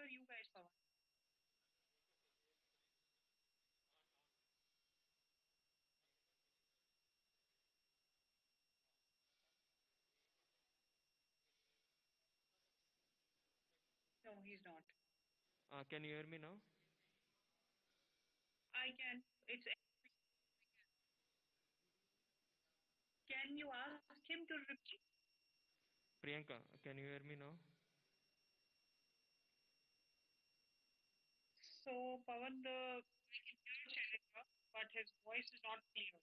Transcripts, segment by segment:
hear you guys, Pawan. No, he's not. Can you hear me now? I can. It's. Can you ask him to repeat? Priyanka, can you hear me now? So, Pawan, we can hear Shailendra, but his voice is not clear.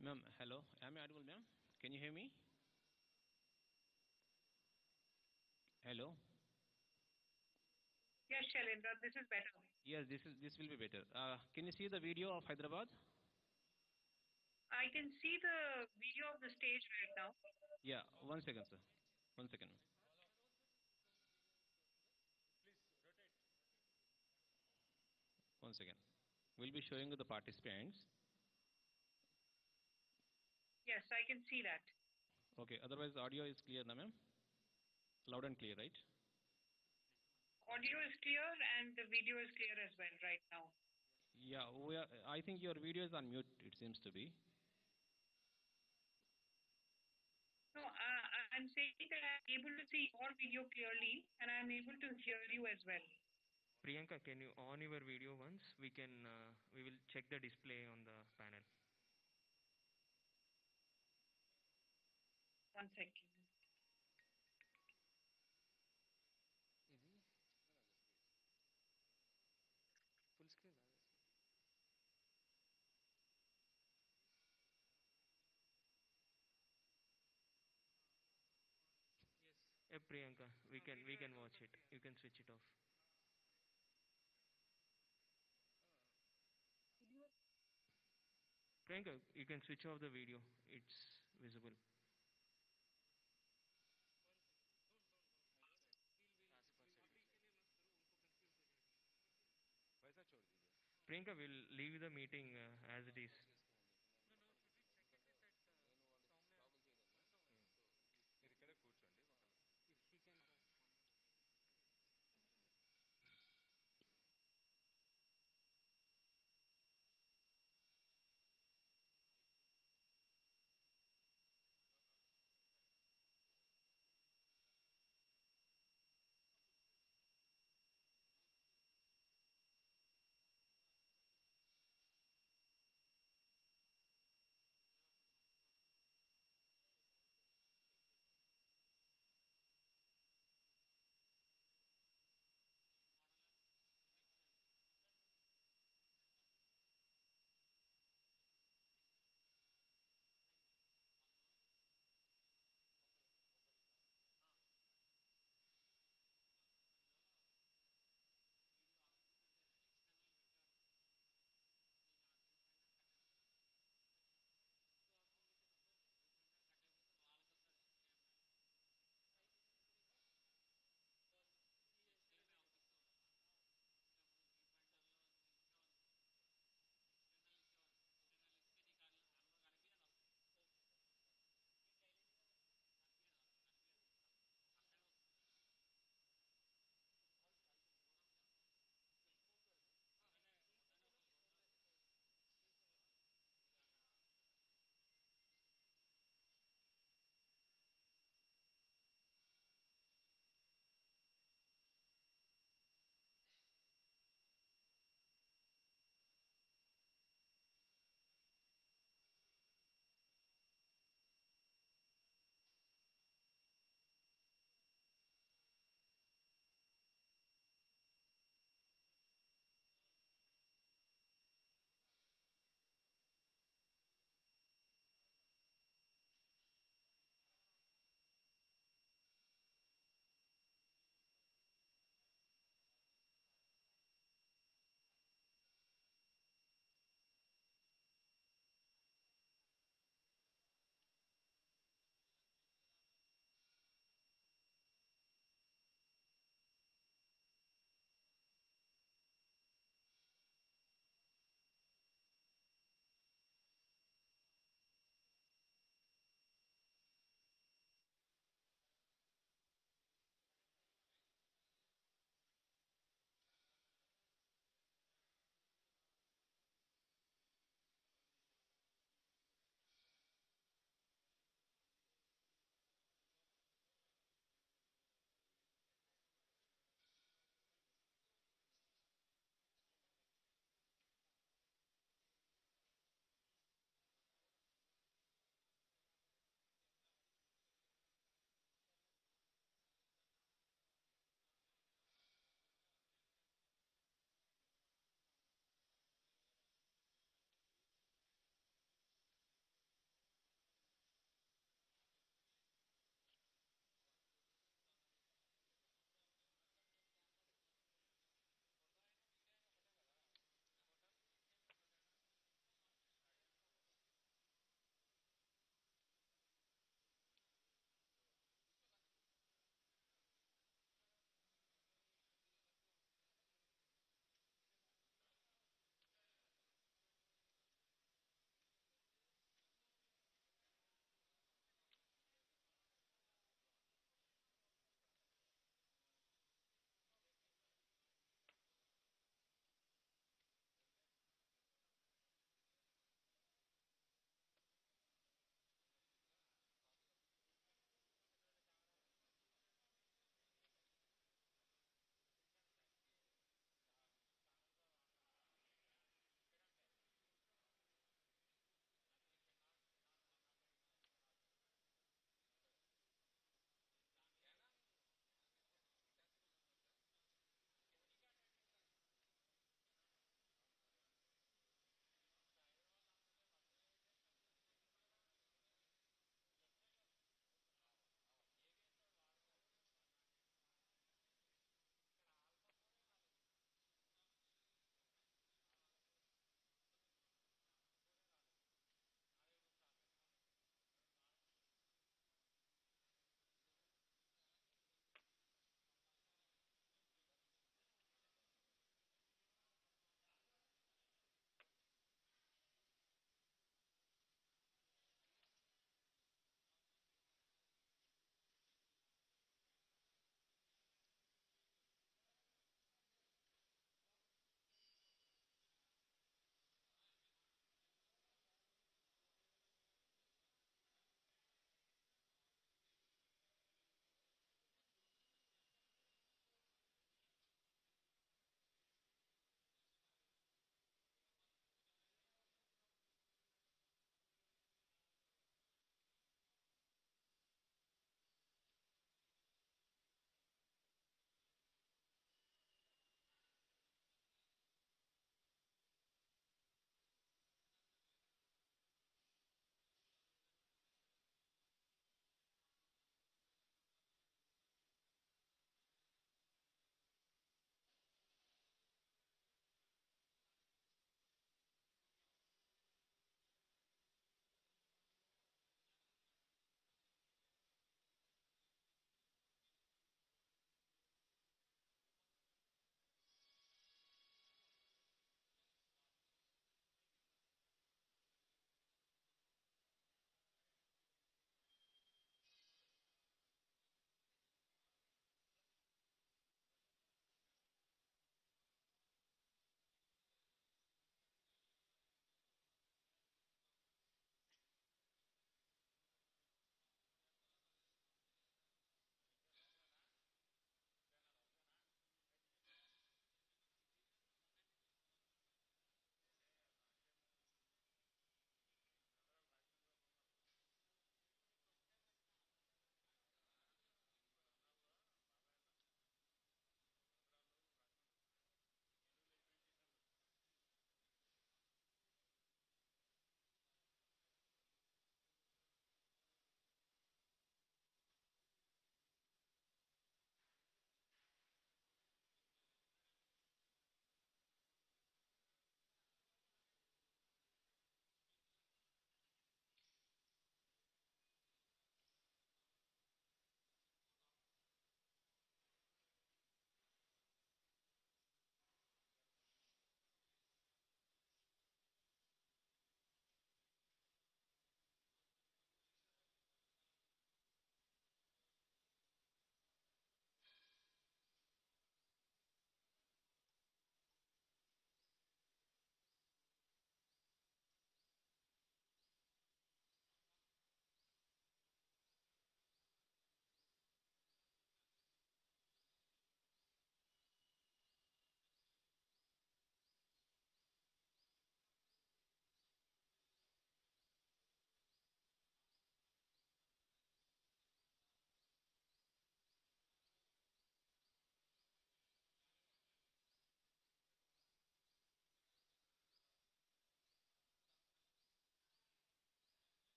Ma'am, hello. Am I audible, ma'am? Can you hear me? Hello. Yes, Shailendra, this is better. Yes, this will be better. Can you see the video of Hyderabad? I can see the video of the stage right now. Yeah, 1 second, sir. 1 second. One second. We'll be showing you the participants. Yes, I can see that. Okay. Otherwise, audio is clear, na ma'am? Loud and clear, right? Audio is clear and the video is clear as well right now. Yeah. I think your video is on mute. It seems to be. No, I'm saying that I'm able to see your video clearly and I'm able to hear you as well. Priyanka, can you on your video once? We will check the display on the panel. 1 second. Full screen. Yes. Priyanka, we can watch it. You can switch it off. Priyanka, you can switch off the video. It's visible. Priyanka, we'll leave the meeting as it is.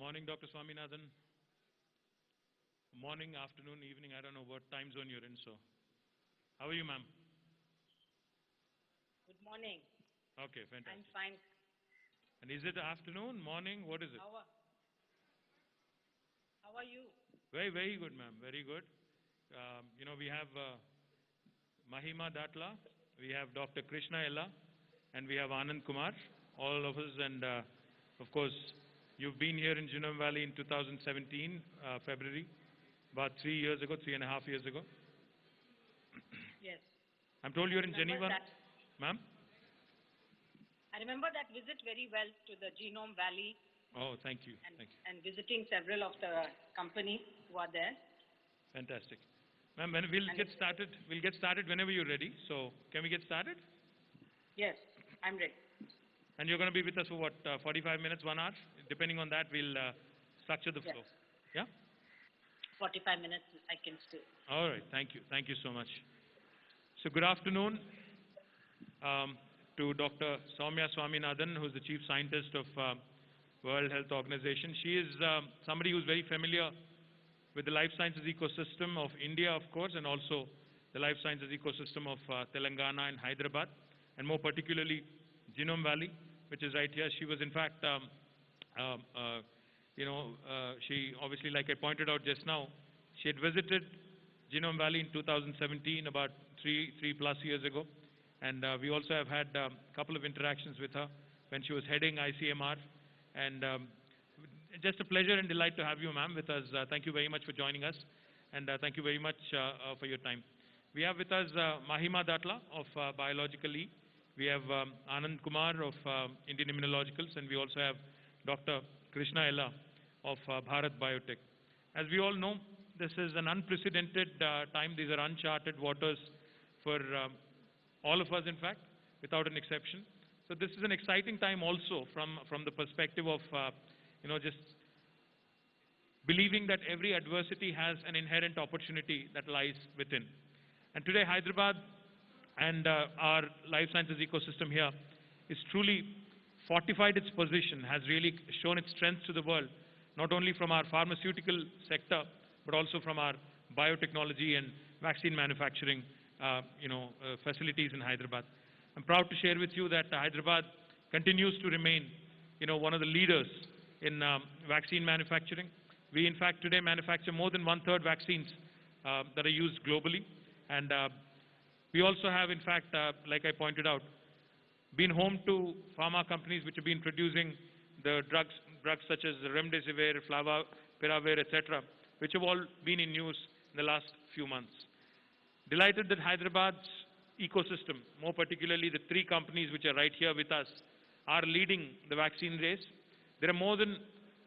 Morning, Dr. Swaminathan. Morning, afternoon, evening. I don't know what time zone you're in, so. How are you, ma'am? Good morning. Okay, fantastic. I'm fine. And is it afternoon, morning? What is it? How are you? Very, very good, ma'am. Very good. We have Mahima Datla, we have Dr. Krishna Ella, and we have Anand Kumar, all of us. And of course, you've been here in Genome Valley in 2017, February, about 3 years ago, 3.5 years ago. Yes. I'm told you're in Geneva. Ma'am? I remember that visit very well to the Genome Valley. Oh, thank you. And visiting several of the companies who are there. Fantastic. Ma'am, we'll get started whenever you're ready. So, can we get started? Yes, I'm ready. And you're going to be with us for what, 45 minutes, 1 hour? Depending on that, we'll structure the flow. Yeah? 45 minutes, I can stay. All right. Thank you. Thank you so much. So, good afternoon to Dr. Soumya Swaminathan, who's the Chief Scientist of World Health Organization. She is somebody who's very familiar with the life sciences ecosystem of India, of course, and also the life sciences ecosystem of Telangana and Hyderabad, and more particularly Genome Valley, which is right here. She was, in fact, she obviously, like I pointed out just now, she had visited Genome Valley in 2017, about three plus years ago, and we also have had a couple of interactions with her when she was heading ICMR, and just a pleasure and delight to have you, ma'am, with us. Thank you very much for joining us, and thank you very much for your time. We have with us Mahima Datla of Biological E. We have Anand Kumar of Indian Immunologicals, and we also have Dr. Krishna Ella of Bharat Biotech. As we all know, this is an unprecedented time. These are uncharted waters for all of us, in fact, without an exception. So this is an exciting time also from the perspective of, just believing that every adversity has an inherent opportunity that lies within. And today, Hyderabad and our life sciences ecosystem here is truly fortified its position, has really shown its strength to the world, not only from our pharmaceutical sector, but also from our biotechnology and vaccine manufacturing facilities in Hyderabad. I'm proud to share with you that Hyderabad continues to remain, one of the leaders in vaccine manufacturing. We, in fact, today manufacture more than 1/3 vaccines that are used globally. And we also have, in fact, like I pointed out, been home to pharma companies which have been producing the drugs such as Remdesivir, Flavapiravir, etc., which have all been in news in the last few months. Delighted that Hyderabad's ecosystem, more particularly the 3 companies which are right here with us, are leading the vaccine race. There are more than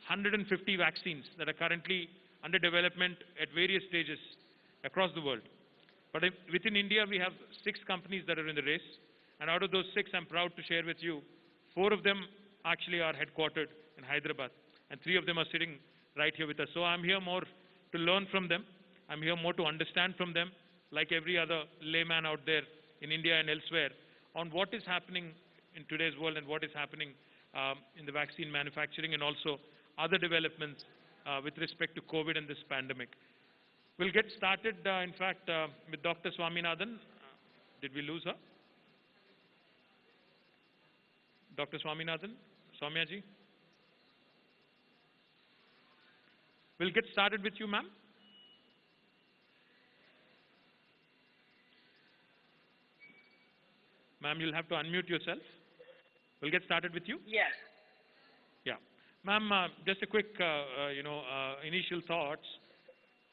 150 vaccines that are currently under development at various stages across the world. But within India, we have 6 companies that are in the race. And out of those 6, I'm proud to share with you, 4 of them actually are headquartered in Hyderabad. And 3 of them are sitting right here with us. So I'm here more to learn from them. I'm here more to understand from them, like every other layman out there in India and elsewhere, on what is happening in today's world and what is happening in the vaccine manufacturing and also other developments with respect to COVID and this pandemic. We'll get started, in fact, with Dr. Swaminathan. Did we lose her? Dr. Swaminathan? Soumya ji? We'll get started with you, ma'am. Ma'am, you'll have to unmute yourself. We'll get started with you. Yes. Yeah. Ma'am, just a quick, initial thoughts.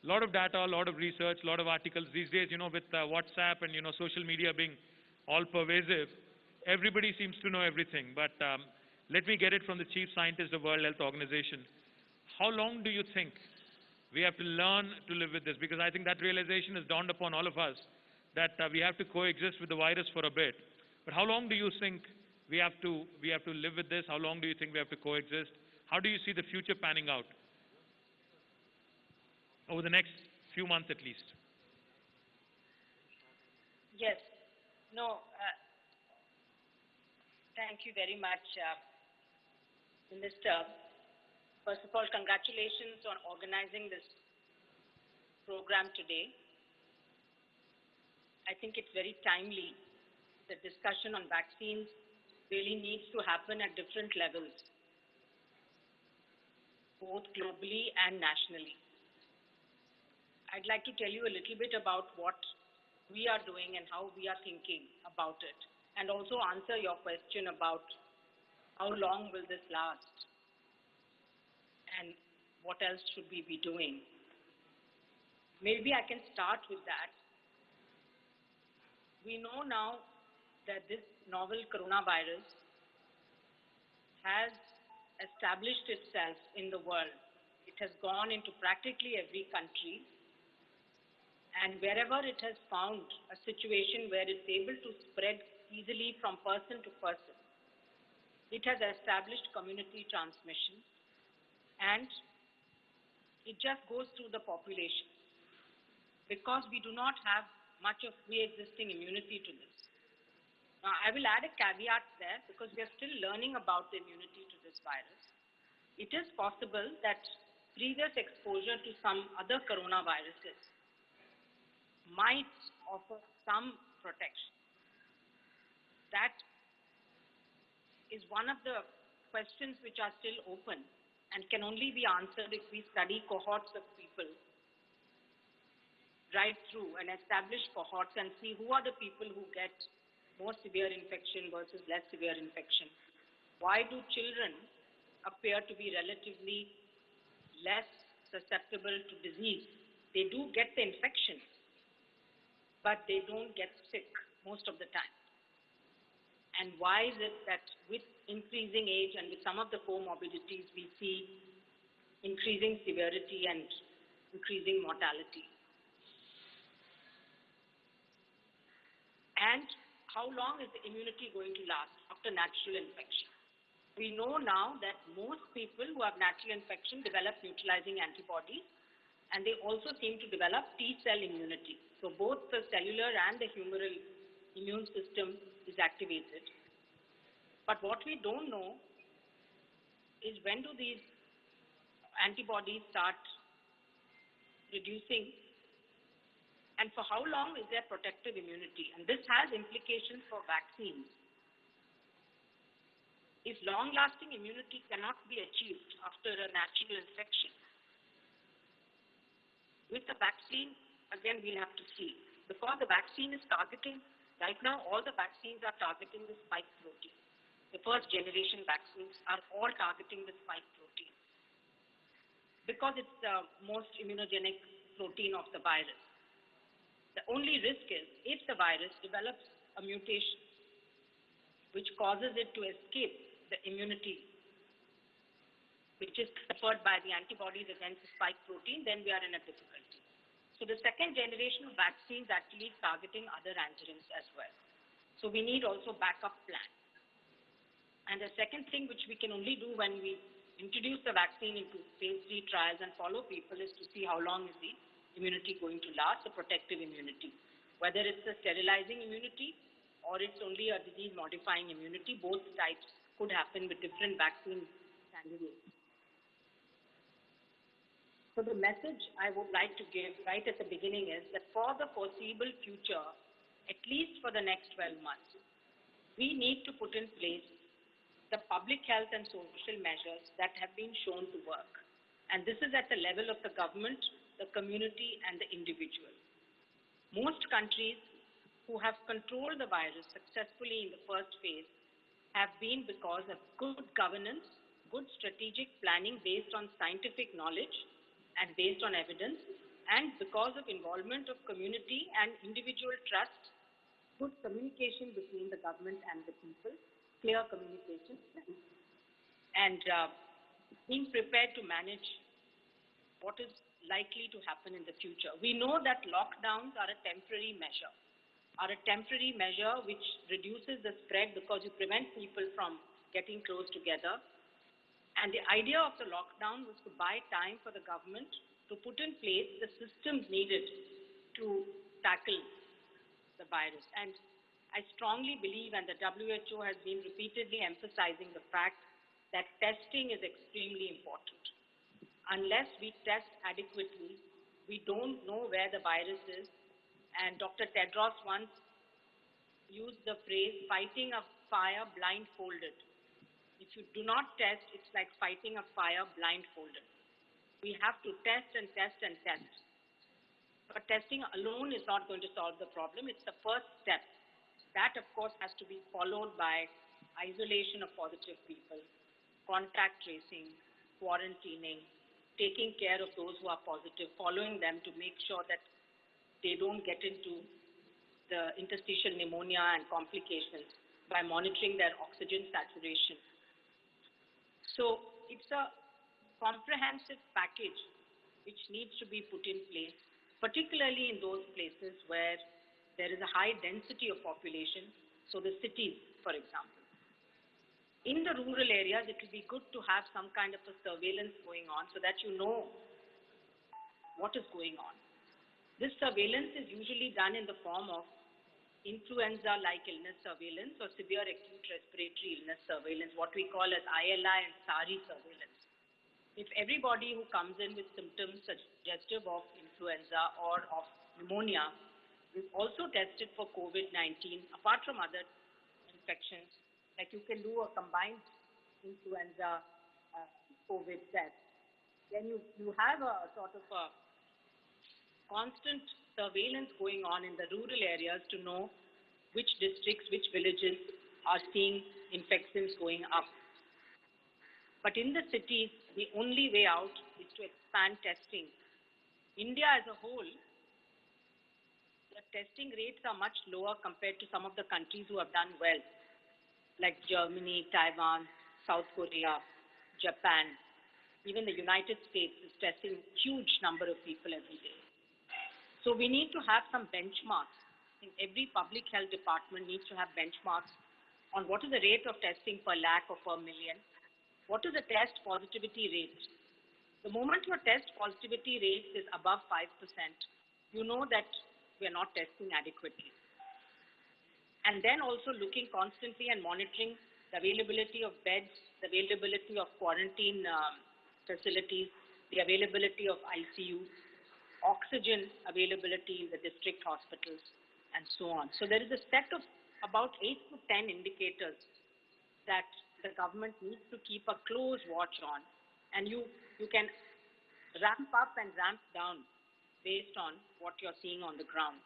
A lot of data, a lot of research, a lot of articles. These days, with WhatsApp and, social media being all pervasive, everybody seems to know everything. But let me get it from the Chief Scientist of World Health Organization. How long do you think we have to learn to live with this? Because I think that realization has dawned upon all of us that we have to coexist with the virus for a bit. But how long do you think we have to live with this? How long do you think we have to coexist? How do you see the future panning out over the next few months at least? Yes. No, thank you very much, Minister. First of all, congratulations on organizing this program today. I think it's very timely. The discussion on vaccines really needs to happen at different levels, both globally and nationally. I'd like to tell you a little bit about what we are doing and how we are thinking about it, and also answer your question about how long will this last and what else should we be doing. Maybe I can start with that. We know now that this novel coronavirus has established itself in the world. It has gone into practically every country, and wherever it has found a situation where it's able to spread easily from person to person, it has established community transmission, and it just goes through the population because we do not have much of pre-existing immunity to this. Now, I will add a caveat there because we are still learning about the immunity to this virus. It is possible that previous exposure to some other coronaviruses might offer some protection. That is one of the questions which are still open and can only be answered if we study cohorts of people right through and establish cohorts and see who are the people who get more severe infection versus less severe infection. Why do children appear to be relatively less susceptible to disease? They do get the infection, but they don't get sick most of the time. And why is it that with increasing age and with some of the comorbidities, we see increasing severity and increasing mortality? And how long is the immunity going to last after natural infection? We know now that most people who have natural infection develop neutralizing antibodies, and they also seem to develop T-cell immunity. So both the cellular and the humoral immune system is activated. But what we don't know is when do these antibodies start reducing, and for how long is there protective immunity? And this has implications for vaccines. If long-lasting immunity cannot be achieved after a natural infection, with the vaccine, again, we'll have to see. Because the vaccine is targeting, right now, all the vaccines are targeting the spike protein. The first generation vaccines are all targeting the spike protein because it's the most immunogenic protein of the virus. The only risk is if the virus develops a mutation which causes it to escape the immunity which is conferred by the antibodies against the spike protein, then we are in a difficulty. So the second generation of vaccines actually is targeting other antigens as well. So we need also backup plan. And the second thing which we can only do when we introduce the vaccine into phase 3 trials and follow people is to see how long is the immunity going to last, the protective immunity. Whether it's a sterilizing immunity or it's only a disease-modifying immunity, both types could happen with different vaccine candidates. So the message I would like to give right at the beginning is that for the foreseeable future, at least for the next 12 months, we need to put in place the public health and social measures that have been shown to work. And this is at the level of the government, the community, and the individual. Most countries who have controlled the virus successfully in the first phase have been because of good governance, good strategic planning based on scientific knowledge and based on evidence, and because of involvement of community and individual trust, good communication between the government and the people, clear communication, and being prepared to manage what is likely to happen in the future. We know that lockdowns are a temporary measure which reduces the spread because you prevent people from getting close together. And the idea of the lockdown was to buy time for the government to put in place the systems needed to tackle the virus. And I strongly believe, and the WHO has been repeatedly emphasizing the fact that testing is extremely important. Unless we test adequately, we don't know where the virus is. And Dr. Tedros once used the phrase, fighting a fire blindfolded. If you do not test, it's like fighting a fire blindfolded. We have to test and test and test. But testing alone is not going to solve the problem. It's the first step. That, of course, has to be followed by isolation of positive people, contact tracing, quarantining, taking care of those who are positive, following them to make sure that they don't get into the interstitial pneumonia and complications by monitoring their oxygen saturation. So it's a comprehensive package which needs to be put in place, particularly in those places where there is a high density of population, so the cities, for example. In the rural areas, it will be good to have some kind of a surveillance going on so that you know what is going on. This surveillance is usually done in the form of influenza-like illness surveillance or severe acute respiratory illness surveillance, what we call as ILI and SARI surveillance. If everybody who comes in with symptoms suggestive of influenza or of pneumonia is also tested for COVID-19, apart from other infections, like you can do a combined influenza COVID test, then you have a sort of a constant surveillance going on in the rural areas to know which districts, which villages are seeing infections going up. But in the cities, the only way out is to expand testing. India as a whole, the testing rates are much lower compared to some of the countries who have done well, like Germany, Taiwan, South Korea, Japan. Even the United States is testing huge number of people every day. So we need to have some benchmarks. In every public health department needs to have benchmarks on what is the rate of testing per lakh or per million. What is the test positivity rate? The moment your test positivity rate is above 5%, you know that we are not testing adequately. And then also looking constantly and monitoring the availability of beds, the availability of quarantine facilities, the availability of ICU, oxygen availability in the district hospitals, and so on. So there is a set of about 8 to 10 indicators that the government needs to keep a close watch on, and you can ramp up and ramp down based on what you're seeing on the ground.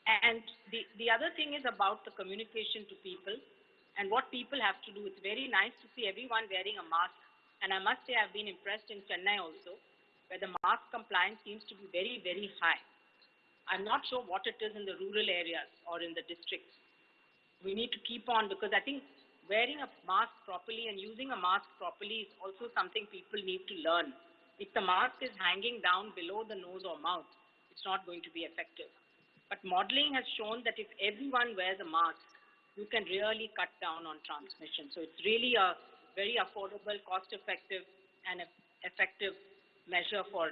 And the other thing is about the communication to people and what people have to do. It's very nice to see everyone wearing a mask, and I must say I've been impressed in Chennai also, where the mask compliance seems to be very, very high. I'm not sure what it is in the rural areas or in the districts. We need to keep on, because I think wearing a mask properly and using a mask properly is also something people need to learn. If the mask is hanging down below the nose or mouth, it's not going to be effective. But modeling has shown that if everyone wears a mask, you can really cut down on transmission. So it's really a very affordable, cost-effective, and effective measure for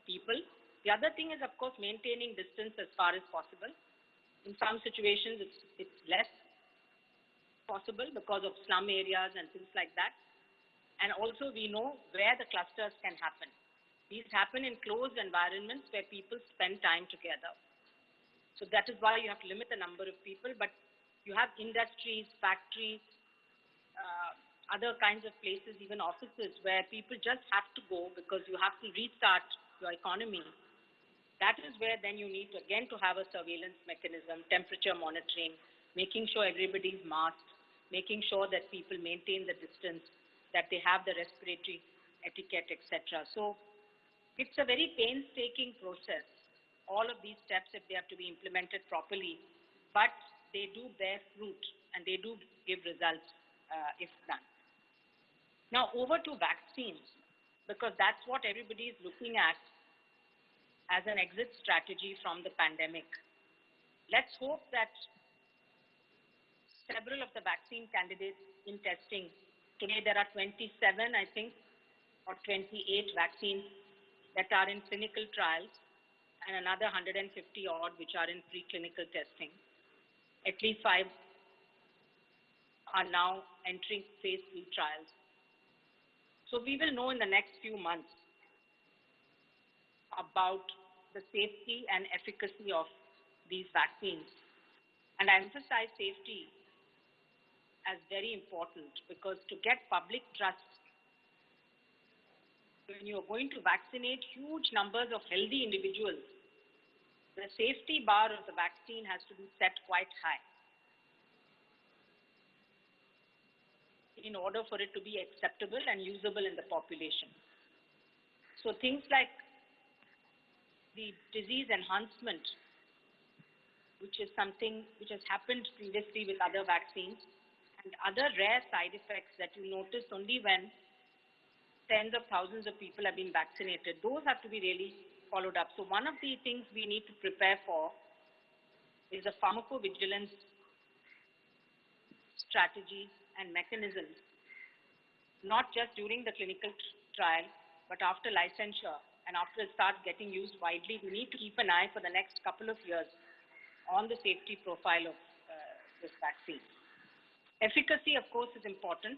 people. The other thing is, of course, maintaining distance as far as possible. In some situations, it's less possible because of slum areas and things like that. And also, we know where the clusters can happen. These happen in closed environments where people spend time together. So that is why you have to limit the number of people, but you have industries, factories, other kinds of places, even offices, where people just have to go because you have to restart your economy. That is where then you need to, again, to have a surveillance mechanism, temperature monitoring, making sure everybody is masked, making sure that people maintain the distance, that they have the respiratory etiquette, etc. So it's a very painstaking process, all of these steps, if they have to be implemented properly, but they do bear fruit and they do give results if done. Now over to vaccines, because that's what everybody is looking at as an exit strategy from the pandemic. Let's hope that several of the vaccine candidates in testing, today there are 27, I think, or 28 vaccines that are in clinical trials, and another 150 odd which are in preclinical testing. At least 5 are now entering phase 3 trials. So we will know in the next few months about the safety and efficacy of these vaccines. And I emphasize safety as very important, because to get public trust, when you are going to vaccinate huge numbers of healthy individuals, the safety bar of the vaccine has to be set quite high in order for it to be acceptable and usable in the population. So things like the disease enhancement, which is something which has happened previously with other vaccines, and other rare side effects that you notice only when tens of thousands of people have been vaccinated, those have to be really followed up. So one of the things we need to prepare for is a pharmacovigilance strategy and mechanisms, not just during the clinical trial, but after licensure and after it starts getting used widely. We need to keep an eye for the next couple of years on the safety profile of this vaccine. Efficacy, of course, is important,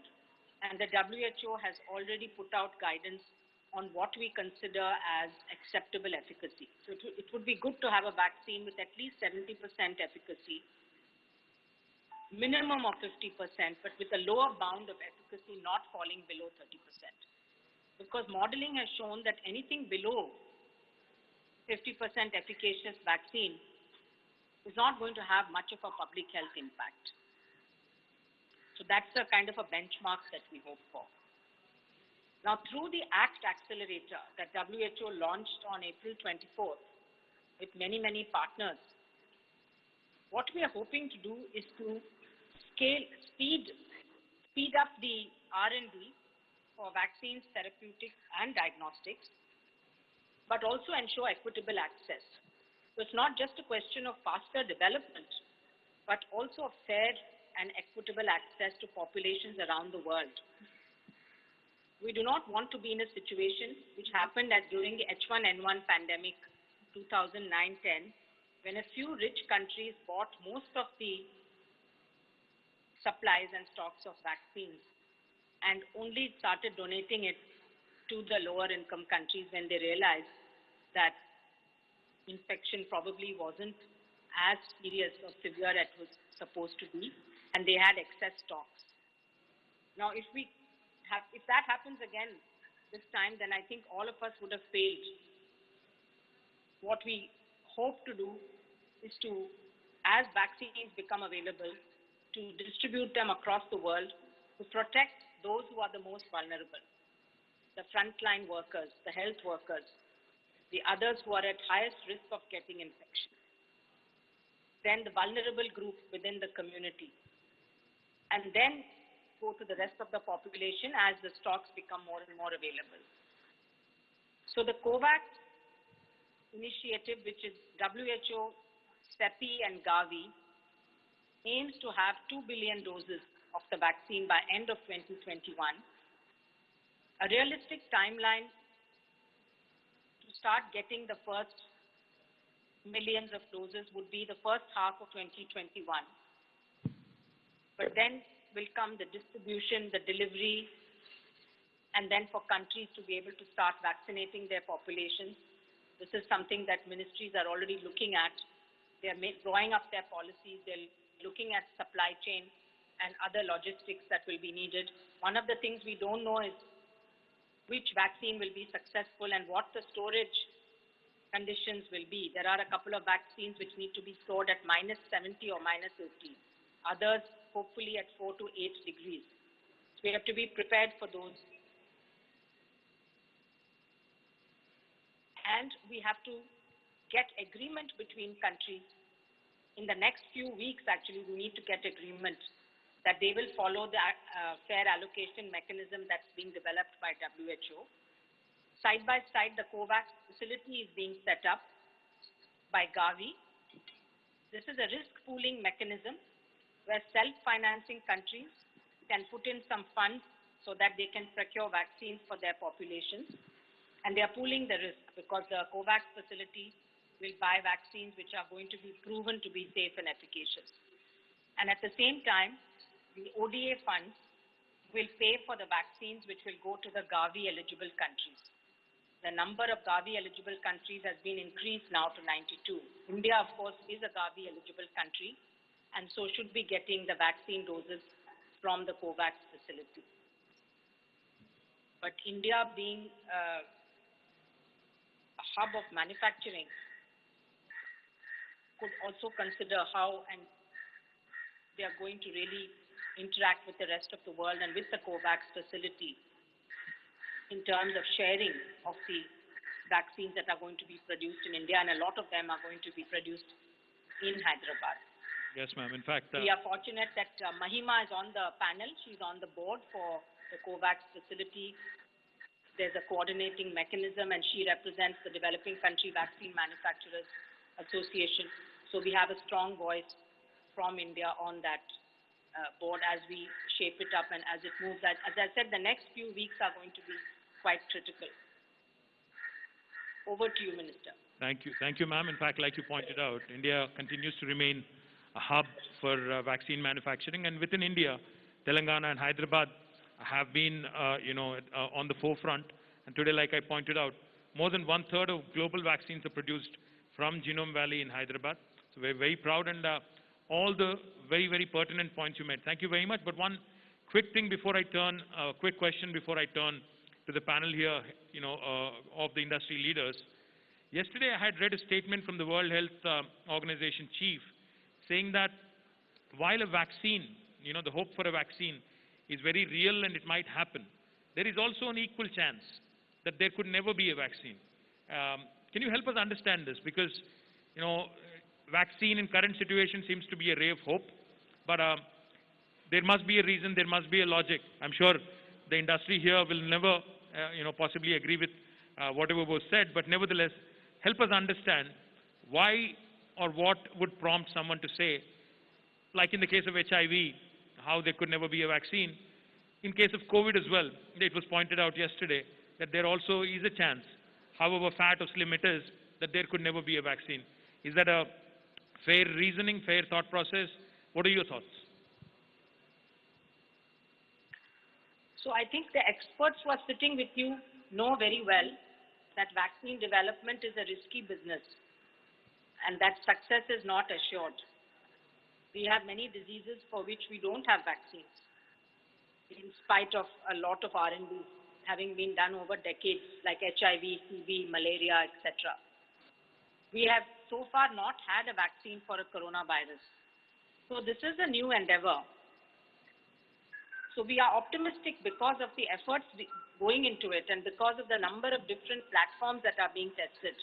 and the WHO has already put out guidance on what we consider as acceptable efficacy. So it would be good to have a vaccine with at least 70% efficacy, minimum of 50%, but with a lower bound of efficacy not falling below 30%. Because modeling has shown that anything below 50% efficacious vaccine is not going to have much of a public health impact. So that's a kind of a benchmark that we hope for. Now, through the ACT accelerator that WHO launched on April 24th with many, many partners, what we are hoping to do is to speed up the R&D for vaccines, therapeutics, and diagnostics, but also ensure equitable access. So it's not just a question of faster development, but also of fair and equitable access to populations around the world. We do not want to be in a situation which happened during the H1N1 pandemic 2009-10, when a few rich countries bought most of the supplies and stocks of vaccines and only started donating it to the lower income countries when they realized that infection probably wasn't as serious or severe as it was supposed to be, and they had excess stocks. Now, if that happens again this time, then I think all of us would have failed. What we hope to do is to, as vaccines become available, to distribute them across the world to protect those who are the most vulnerable, the frontline workers, the health workers, the others who are at highest risk of getting infection, then the vulnerable group within the community, and then go to the rest of the population as the stocks become more and more available. So the COVAX initiative, which is WHO, CEPI, and Gavi, aims to have 2 billion doses of the vaccine by end of 2021. A realistic timeline to start getting the first millions of doses would be the first half of 2021. But then will come the distribution, the delivery, and then for countries to be able to start vaccinating their populations. This is something that ministries are already looking at. They are drawing up their policies. They're looking at supply chain and other logistics that will be needed. One of the things we don't know is which vaccine will be successful and what the storage conditions will be. There are a couple of vaccines which need to be stored at -70 or -80. Others, hopefully, at 4 to 8 degrees. So we have to be prepared for those. And we have to get agreement between countries. In the next few weeks, actually, we need to get agreement that they will follow the fair allocation mechanism that's being developed by WHO. Side by side, the COVAX facility is being set up by Gavi. This is a risk pooling mechanism where self-financing countries can put in some funds so that they can procure vaccines for their populations. And they are pooling the risk because the COVAX facility will buy vaccines which are going to be proven to be safe and efficacious. And at the same time, the ODA funds will pay for the vaccines which will go to the Gavi eligible countries. The number of Gavi eligible countries has been increased now to 92. India, of course, is a Gavi eligible country and so should be getting the vaccine doses from the COVAX facility. But India being a hub of manufacturing could also consider how and they are going to really interact with the rest of the world and with the COVAX facility in terms of sharing of the vaccines that are going to be produced in India, and a lot of them are going to be produced in Hyderabad. Yes, ma'am. In fact, we are fortunate that Mahima is on the panel. She's on the board for the COVAX facility. There's a coordinating mechanism, and she represents the Developing Country Vaccine Manufacturers Association. So we have a strong voice from India on that board as we shape it up and as it moves. As I said, the next few weeks are going to be quite critical. Over to you, Minister. Thank you, ma'am. In fact, like you pointed out, India continues to remain a hub for vaccine manufacturing, and within India, Telangana and Hyderabad have been, on the forefront. And today, like I pointed out, more than 1/3 of global vaccines are produced from Genome Valley in Hyderabad. So we're very proud, and all the very, very pertinent points you made. Thank you very much. But one quick thing before I turn, quick question before I turn to the panel here, of the industry leaders. Yesterday, I had read a statement from the World Health Organization chief saying that while a vaccine, the hope for a vaccine is very real and it might happen, there is also an equal chance that there could never be a vaccine. Can you help us understand this? Because, vaccine in current situation seems to be a ray of hope, but there must be a reason, there must be a logic. I'm sure the industry here will never, possibly agree with whatever was said, but nevertheless, help us understand why or what would prompt someone to say, like in the case of HIV, how there could never be a vaccine. In case of COVID as well, it was pointed out yesterday that there also is a chance, however fat or slim it is, that there could never be a vaccine. Is that a fair reasoning, fair thought process? What are your thoughts? So I think the experts who are sitting with you know very well that vaccine development is a risky business and that success is not assured. We have many diseases for which we don't have vaccines, in spite of a lot of R&D having been done over decades, like HIV, TB, malaria, etc. We have so far not had a vaccine for a coronavirus. So this is a new endeavor. So we are optimistic because of the efforts going into it and because of the number of different platforms that are being tested.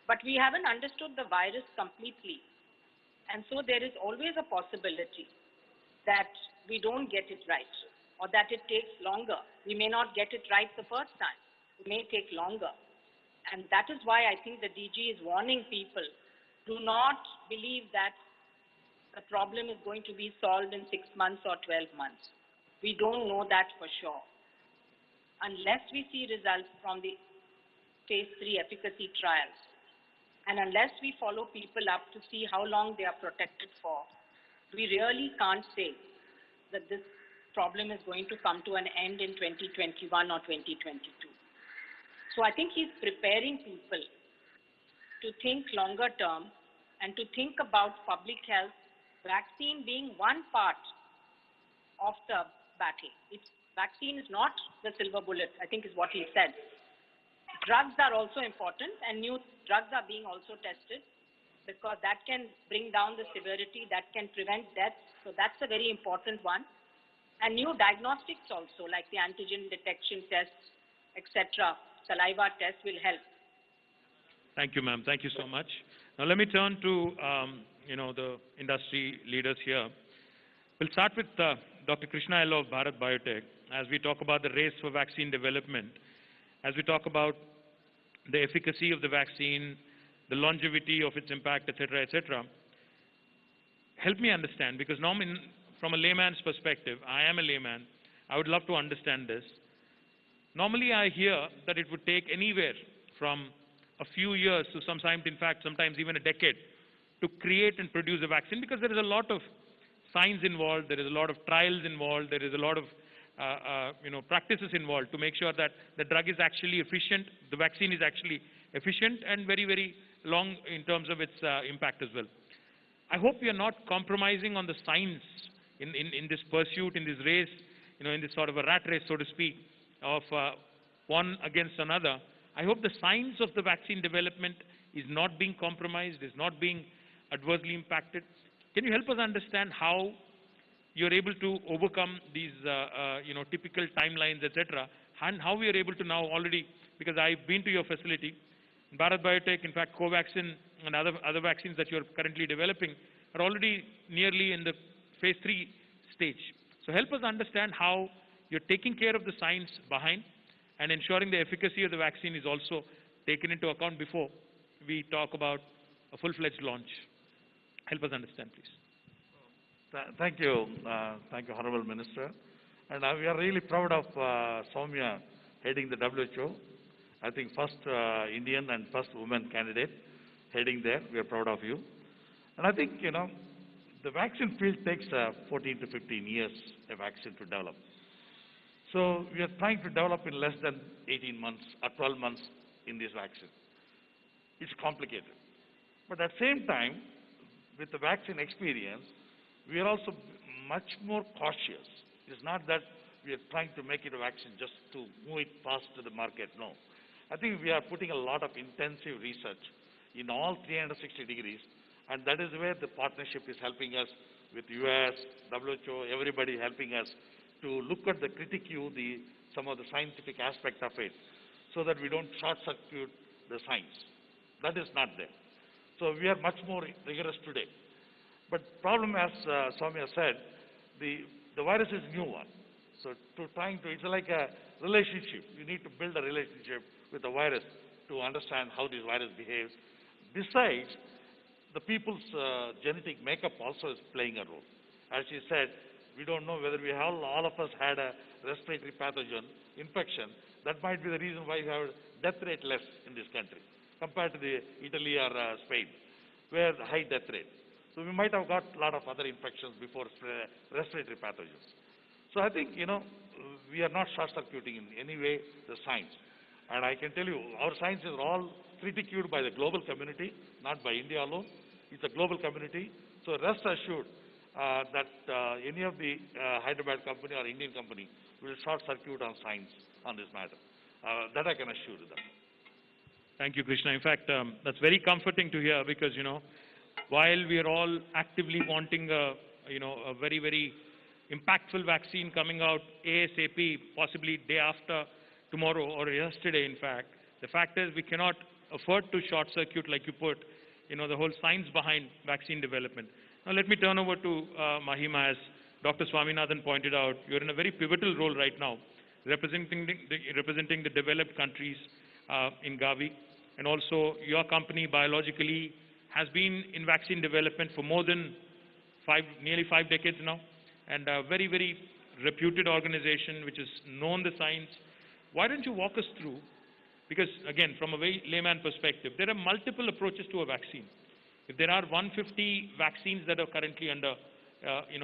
But we haven't understood the virus completely. And so there is always a possibility that we don't get it right or that it takes longer. We may not get it right the first time. It may take longer. And that is why I think the DG is warning people, do not believe that the problem is going to be solved in 6 months or 12 months. We don't know that for sure. Unless we see results from the phase 3 efficacy trials, and unless we follow people up to see how long they are protected for, we really can't say that this problem is going to come to an end in 2021 or 2022. So I think he's preparing people to think longer term and to think about public health, vaccine being one part of the battle. Vaccine is not the silver bullet, I think is what he said. Drugs are also important, and new drugs are being also tested because that can bring down the severity, that can prevent death. So that's a very important one. And new diagnostics also, like the antigen detection tests, etc., saliva tests will help. Thank you, ma'am. Thank you so much. Now let me turn to the industry leaders here. We'll start with Dr. Krishna L. of Bharat Biotech as we talk about the race for vaccine development, as we talk about the efficacy of the vaccine, the longevity of its impact, etc., etc. Help me understand, because normally, from a layman's perspective, I am a layman, I would love to understand this. Normally, I hear that it would take anywhere from a few years to sometimes even a decade to create and produce a vaccine, because there is a lot of science involved, there is a lot of trials involved, there is a lot of practices involved to make sure that the drug is actually efficient, the vaccine is actually efficient and very, very long in terms of its impact as well. I hope we are not compromising on the science in this pursuit, in this race, in this sort of a rat race, so to speak, of one against another. I hope the science of the vaccine development is not being compromised, is not being adversely impacted. Can you help us understand how you're able to overcome these, typical timelines, etc., and how we are able to now already, because I've been to your facility, Bharat Biotech, in fact, Covaxin and other vaccines that you're currently developing are already nearly in the phase 3 stage. So help us understand how you're taking care of the science behind and ensuring the efficacy of the vaccine is also taken into account before we talk about a full-fledged launch. Help us understand, please. Thank you. Thank you, Honorable Minister. And we are really proud of Soumya heading the WHO. I think first Indian and first woman candidate heading there. We are proud of you. And I think, the vaccine field takes 14 to 15 years a vaccine to develop. So we are trying to develop in less than 18 months or 12 months in this vaccine. It's complicated. But at the same time, with the vaccine experience, we are also much more cautious. It's not that we are trying to make it a vaccine just to move it fast to the market. No. I think we are putting a lot of intensive research in all 360 degrees, and that is where the partnership is helping us with US, WHO, everybody helping us to look at the critique, some of the scientific aspect of it, so that we don't short-circuit the science. That is not there. So we are much more rigorous today. But problem, as Soumya said, the virus is a new one. So it's like a relationship. You need to build a relationship with the virus to understand how this virus behaves. Besides, the people's genetic makeup also is playing a role. As she said, we don't know whether all of us had a respiratory pathogen infection. That might be the reason why we have death rate less in this country compared to Italy or Spain, where the high death rate. So we might have got a lot of other infections before respiratory pathogens. So I think, we are not short-circuiting in any way the science. And I can tell you, our science is all critiqued by the global community, not by India alone. It's a global community. So rest assured that any of the Hyderabad company or Indian company will short-circuit on science on this matter. That I can assure them. Thank you, Krishna. In fact, that's very comforting to hear because, while we are all actively wanting a very, very impactful vaccine coming out ASAP, possibly day after tomorrow or yesterday, in fact, the fact is we cannot afford to short-circuit, like you put, the whole science behind vaccine development. Now, let me turn over to Mahima. As Dr. Swaminathan pointed out, you're in a very pivotal role right now, representing the developed countries in Gavi, and also your company biologically has been in vaccine development for more than nearly 5 decades now, and a very, very reputed organization which has known the science. Why don't you walk us through, because again, from a very layman perspective, there are multiple approaches to a vaccine. If there are 150 vaccines that are currently under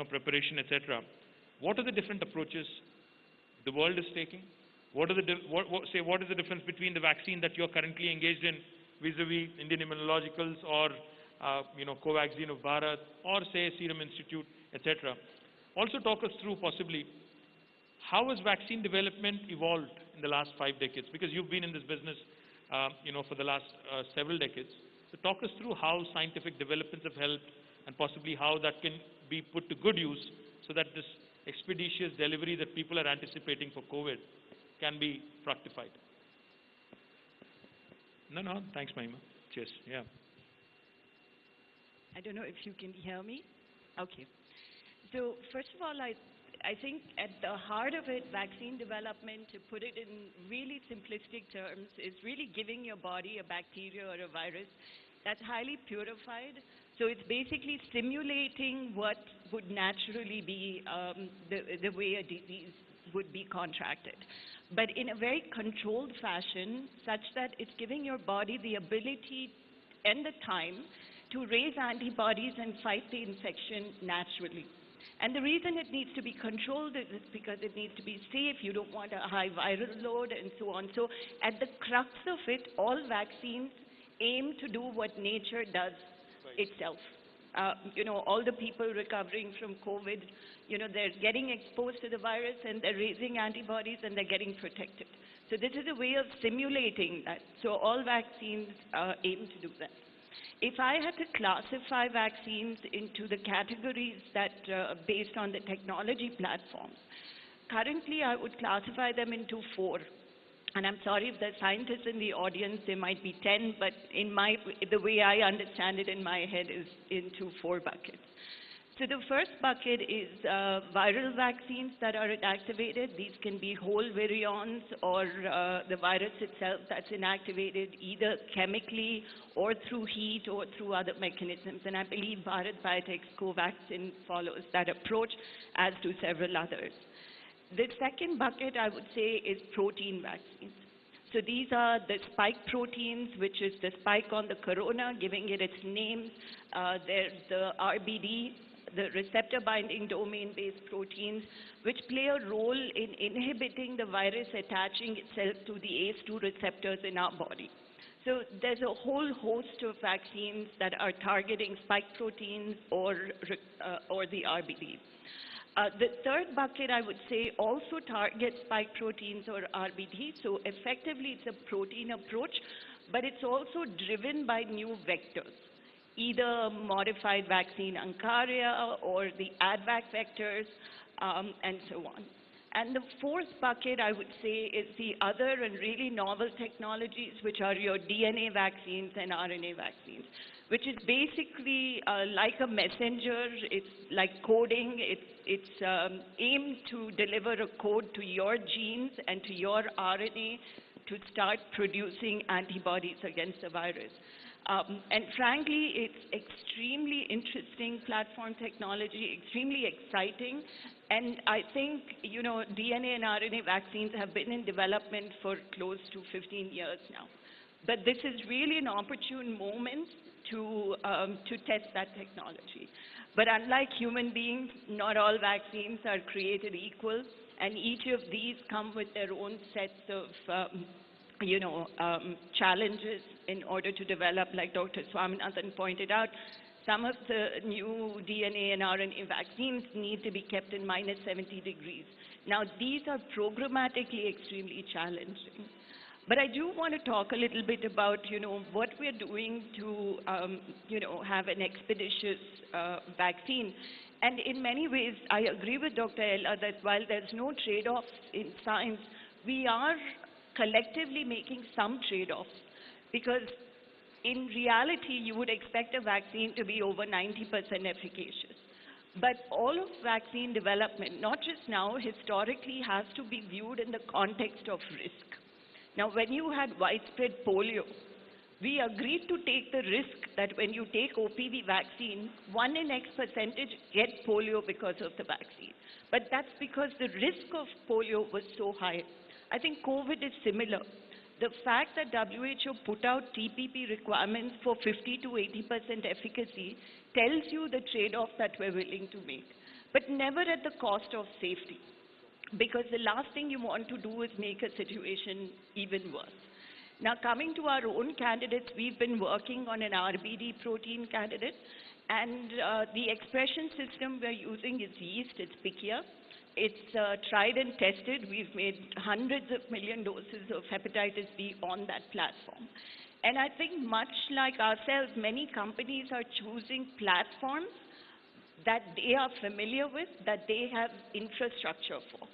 preparation, etc., what are the different approaches the world is taking? What is the difference between the vaccine that you're currently engaged in vis-a-vis Indian Immunologicals or Covaxin of Bharat or say Serum Institute, etc. Also talk us through possibly how has vaccine development evolved in the last 5 decades, because you've been in this business for the last several decades. So talk us through how scientific developments have helped and possibly how that can be put to good use so that this expeditious delivery that people are anticipating for COVID can be fructified. No, thanks, Mahima. Cheers. Yeah. I don't know if you can hear me. Okay. So first of all, I think at the heart of it, vaccine development, to put it in really simplistic terms, is really giving your body a bacteria or a virus that's highly purified. So it's basically stimulating what would naturally be the way a disease would be contracted, but in a very controlled fashion such that it's giving your body the ability and the time to raise antibodies and fight the infection naturally. And the reason it needs to be controlled is because it needs to be safe. You don't want a high viral load and so on. So at the crux of it, all vaccines aim to do what nature does itself. All the people recovering from COVID, they're getting exposed to the virus and they're raising antibodies and they're getting protected. So this is a way of simulating that. So all vaccines aim to do that. If I had to classify vaccines into the categories that, based on the technology platforms, currently I would classify them into 4. And I'm sorry if there are scientists in the audience, there might be 10, but the way I understand it in my head is into 4 buckets. So the first bucket is viral vaccines that are inactivated. These can be whole virions or the virus itself that's inactivated either chemically or through heat or through other mechanisms. And I believe Bharat Biotech's Covaxin follows that approach, as do several others. The second bucket, I would say, is protein vaccines. So these are the spike proteins, which is the spike on the corona, giving it its name. There's the RBD, the receptor binding domain-based proteins, which play a role in inhibiting the virus attaching itself to the ACE2 receptors in our body. So there's a whole host of vaccines that are targeting spike proteins or the RBD. The third bucket, I would say, also targets spike proteins or RBD. So effectively, it's a protein approach, but it's also driven by new vectors, either modified vaccine Ankaria or the AdVac vectors, and so on. And the fourth bucket, I would say, is the other and really novel technologies, which are your DNA vaccines and RNA vaccines, which is basically like a messenger. It's like coding. It's aimed to deliver a code to your genes and to your RNA to start producing antibodies against the virus. And frankly, it's extremely interesting platform technology, extremely exciting. And I think, DNA and RNA vaccines have been in development for close to 15 years now. But this is really an opportune moment to test that technology. But unlike human beings, not all vaccines are created equal, and each of these come with their own sets of challenges in order to develop. Like Dr. Swaminathan pointed out, some of the new DNA and RNA vaccines need to be kept in minus 70 degrees. Now, these are programmatically extremely challenging. But I do want to talk a little bit about, what we're doing to, have an expeditious vaccine. And in many ways, I agree with Dr. Ella that while there's no trade-offs in science, we are collectively making some trade-offs, because in reality, you would expect a vaccine to be over 90% efficacious. But all of vaccine development, not just now, historically has to be viewed in the context of risk. Now, when you had widespread polio, we agreed to take the risk that when you take OPV vaccine, 1 in X percentage get polio because of the vaccine. But that's because the risk of polio was so high. I think COVID is similar. The fact that WHO put out TPP requirements for 50 to 80% efficacy tells you the trade-off that we're willing to make, but never at the cost of safety, because the last thing you want to do is make a situation even worse. Now, coming to our own candidates, we've been working on an RBD protein candidate, and the expression system we're using is yeast. It's Pichia. It's tried and tested. We've made hundreds of million doses of hepatitis B on that platform. And I think much like ourselves, many companies are choosing platforms that they are familiar with, that they have infrastructure for.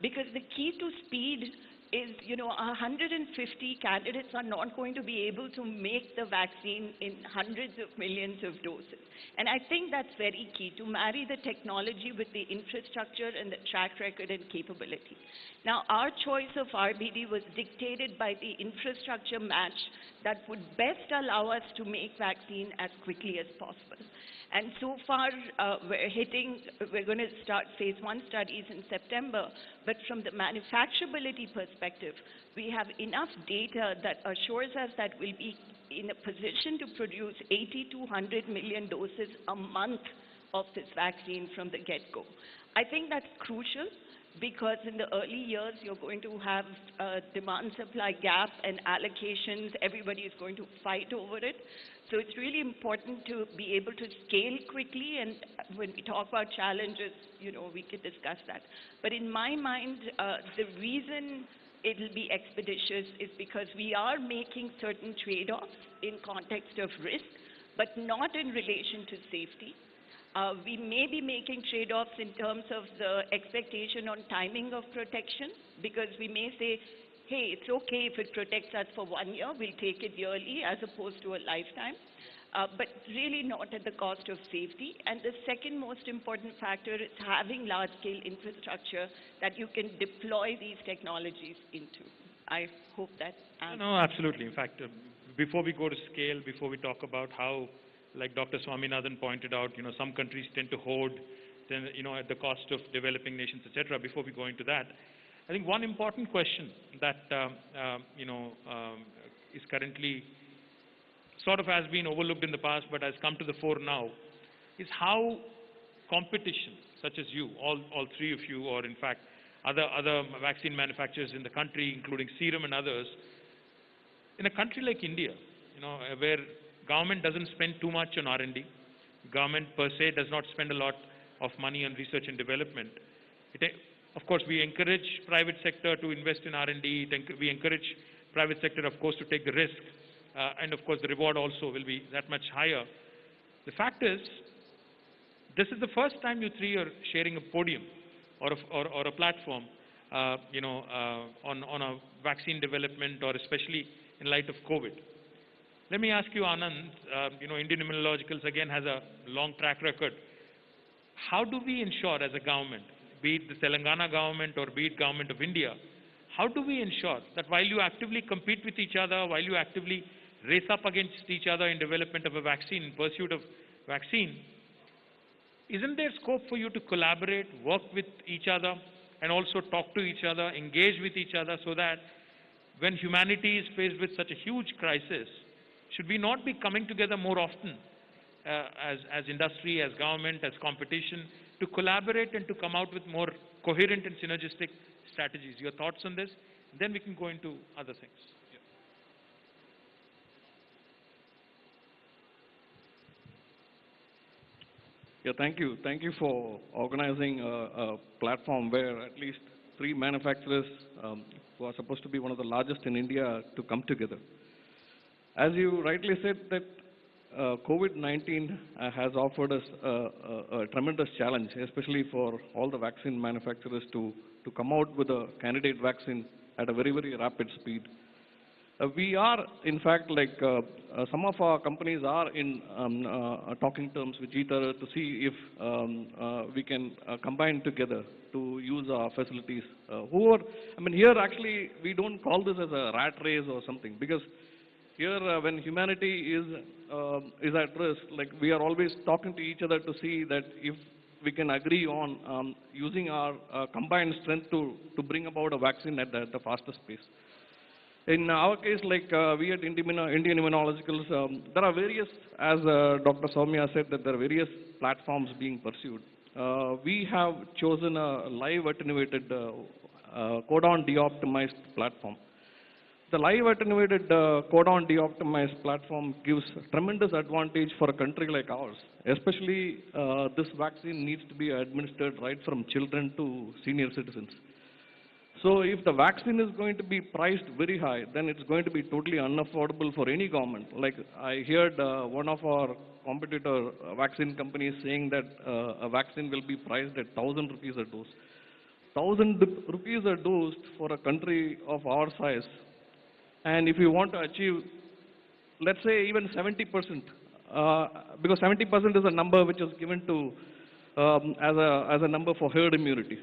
Because the key to speed is, 150 candidates are not going to be able to make the vaccine in hundreds of millions of doses. And I think that's very key, to marry the technology with the infrastructure and the track record and capability. Now, our choice of RBD was dictated by the infrastructure match that would best allow us to make vaccine as quickly as possible. And so far, we're going to start phase 1 studies in September, but from the manufacturability perspective, we have enough data that assures us that we'll be in a position to produce 80 to 100 million doses a month of this vaccine from the get-go. I think that's crucial because in the early years, you're going to have demand-supply gap and allocations. Everybody is going to fight over it. So it's really important to be able to scale quickly. And when we talk about challenges, we can discuss that. But in my mind, the reason it'll be expeditious is because we are making certain trade-offs in context of risk, but not in relation to safety. We may be making trade-offs in terms of the expectation on timing of protection, because we may say, hey, it's okay if it protects us for 1 year, we'll take it yearly as opposed to a lifetime, but really not at the cost of safety. And the second most important factor is having large-scale infrastructure that you can deploy these technologies into. I hope that answers. No, absolutely. In fact, before we go to scale, before we talk about how, like Dr. Swaminathan pointed out, some countries tend to hoard, then, at the cost of developing nations, etc. Before we go into that, I think one important question that, is currently sort of has been overlooked in the past but has come to the fore now is how competition, such as you, all three of you, or in fact other vaccine manufacturers in the country, including Serum and others, in a country like India, where government doesn't spend too much on R&D. Government per se does not spend a lot of money on research and development. Of course, we encourage private sector to invest in R&D. We encourage private sector, of course, to take the risk. And of course, the reward also will be that much higher. The fact is, this is the first time you three are sharing a podium or a platform, on a vaccine development, or especially in light of COVID. Let me ask you, Anand, Indian Immunologicals again has a long track record. How do we ensure as a government, be it the Telangana government or be it government of India, how do we ensure that while you actively compete with each other, while you actively race up against each other in development of a vaccine, in pursuit of vaccine, isn't there scope for you to collaborate, work with each other, and also talk to each other, engage with each other, so that when humanity is faced with such a huge crisis, should we not be coming together more often as industry, as government, as competition, to collaborate and to come out with more coherent and synergistic strategies? Your thoughts on this? Then we can go into other things. Yeah, thank you. Thank you for organizing a platform where at least 3 manufacturers who are supposed to be one of the largest in India to come together. As you rightly said, that COVID-19 has offered us a tremendous challenge, especially for all the vaccine manufacturers to come out with a candidate vaccine at a very, very rapid speed. We are, in fact, like some of our companies are in talking terms with each other to see if we can combine together to use our facilities. Here actually we don't call this as a rat race or something, because here when humanity is at risk, like we are always talking to each other to see that if we can agree on using our combined strength to bring about a vaccine at the fastest pace. In our case, like we at Indian Immunologicals, there are various, as Dr. Soumya said, that there are various platforms being pursued. We have chosen a live attenuated codon de-optimized platform. The live attenuated codon de-optimized platform gives tremendous advantage for a country like ours. Especially this vaccine needs to be administered right from children to senior citizens. So if the vaccine is going to be priced very high, then it's going to be totally unaffordable for any government. Like I heard one of our competitor vaccine companies saying that a vaccine will be priced at 1,000 rupees a dose. 1,000 rupees a dose for a country of our size. And if you want to achieve, let's say even 70%, because 70% is a number which is given to as a number for herd immunity.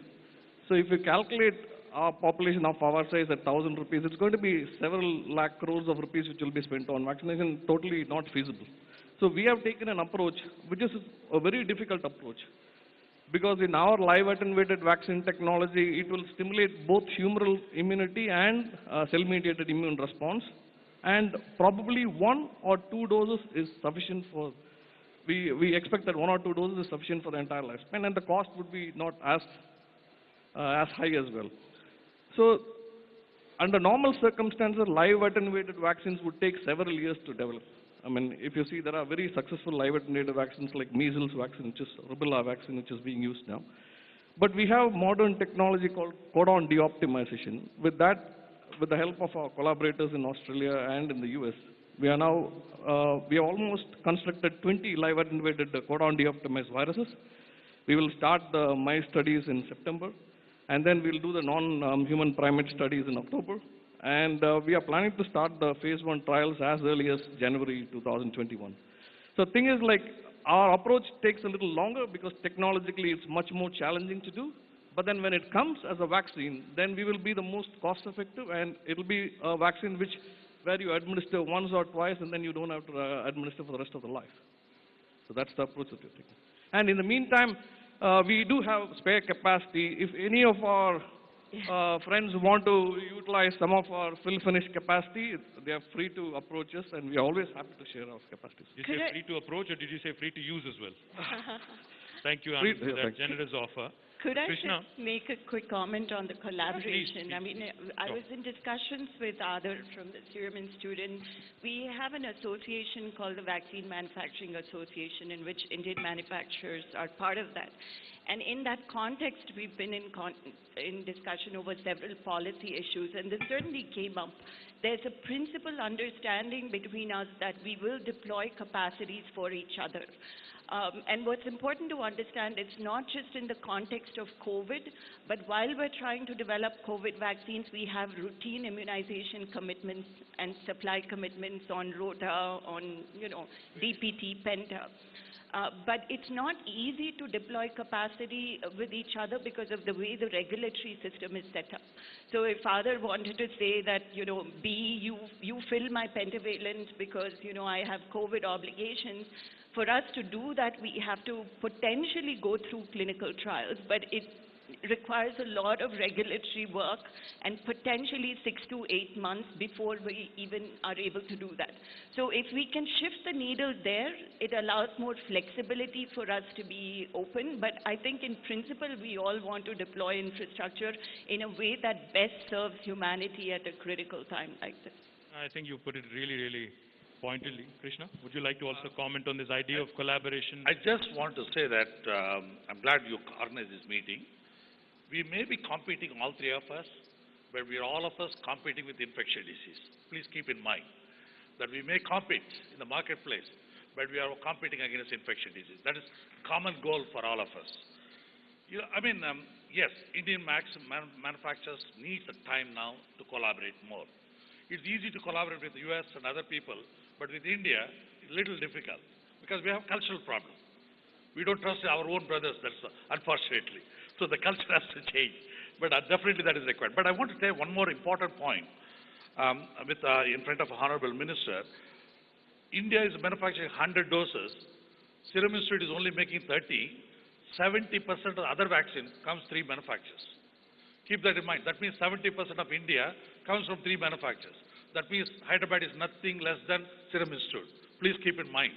So if you calculate our population of our size at 1,000 rupees, it's going to be several lakh crores of rupees which will be spent on vaccination, totally not feasible. So we have taken an approach which is a very difficult approach, because in our live attenuated vaccine technology, it will stimulate both humoral immunity and cell-mediated immune response, and probably 1 or 2 doses is sufficient for we expect that 1 or 2 doses is sufficient for the entire lifespan, and the cost would be not as high as well. So under normal circumstances, live attenuated vaccines would take several years to develop. I mean, if you see, there are very successful live attenuated vaccines like measles vaccine, which is rubella vaccine, which is being used now. But we have modern technology called codon deoptimization. With that, with the help of our collaborators in Australia and in the US, we are now, we have almost constructed 20 live attenuated codon deoptimized viruses. We will start the mice studies in September, and then we'll do the non-human primate studies in October. And we are planning to start the phase 1 trials as early as January 2021. So the thing is, like, our approach takes a little longer because technologically it's much more challenging to do. But then when it comes as a vaccine, then we will be the most cost effective, and it'll be a vaccine where you administer once or twice and then you don't have to administer for the rest of the life. So that's the approach that we're taking. And in the meantime, we do have spare capacity. If any of our friends want to utilize some of our fill finish capacity, they are free to approach us, and we are always happy to share our capacities. Did you say free to approach, or did you say free to use as well? Thank you, Anand, for that generous offer. Could I Krishna? just make a quick comment on the collaboration? Please, I mean, I was in discussions with others from the Serum Institute, and we have an association called the Vaccine Manufacturing Association, in which Indian manufacturers are part of that. And in that context, we've been in discussion over several policy issues, and this certainly came up. There's a principal understanding between us that we will deploy capacities for each other. And what's important to understand, it's not just in the context of COVID, but while we're trying to develop COVID vaccines, we have routine immunization commitments and supply commitments on Rota, on, DPT, Penta. But it's not easy to deploy capacity with each other because of the way the regulatory system is set up. So if father wanted to say that, B, you fill my pentavalent because, I have COVID obligations, for us to do that, we have to potentially go through clinical trials, but it requires a lot of regulatory work and potentially 6 to 8 months before we even are able to do that. So if we can shift the needle there, it allows more flexibility for us to be open. But I think in principle, we all want to deploy infrastructure in a way that best serves humanity at a critical time like this. I think you put it really, really pointedly. Krishna, would you like to also comment on this idea of collaboration? I just want to say that I'm glad you organized this meeting. We may be competing, all three of us, but we are all of us competing with infectious disease. Please keep in mind that we may compete in the marketplace, but we are competing against infectious disease. That is a common goal for all of us. Yes, Indian manufacturers need the time now to collaborate more. It's easy to collaborate with the US and other people, but with India, it's a little difficult because we have cultural problems. We don't trust our own brothers, unfortunately. So the culture has to change. But definitely that is required. But I want to say one more important point in front of Honorable Minister. India is manufacturing 100 doses. Serum Institute is only making 30. 70% of the other vaccine comes 3 manufacturers. Keep that in mind. That means 70% of India comes from 3 manufacturers. That means Hyderabad is nothing less than Serum Institute. Please keep in mind.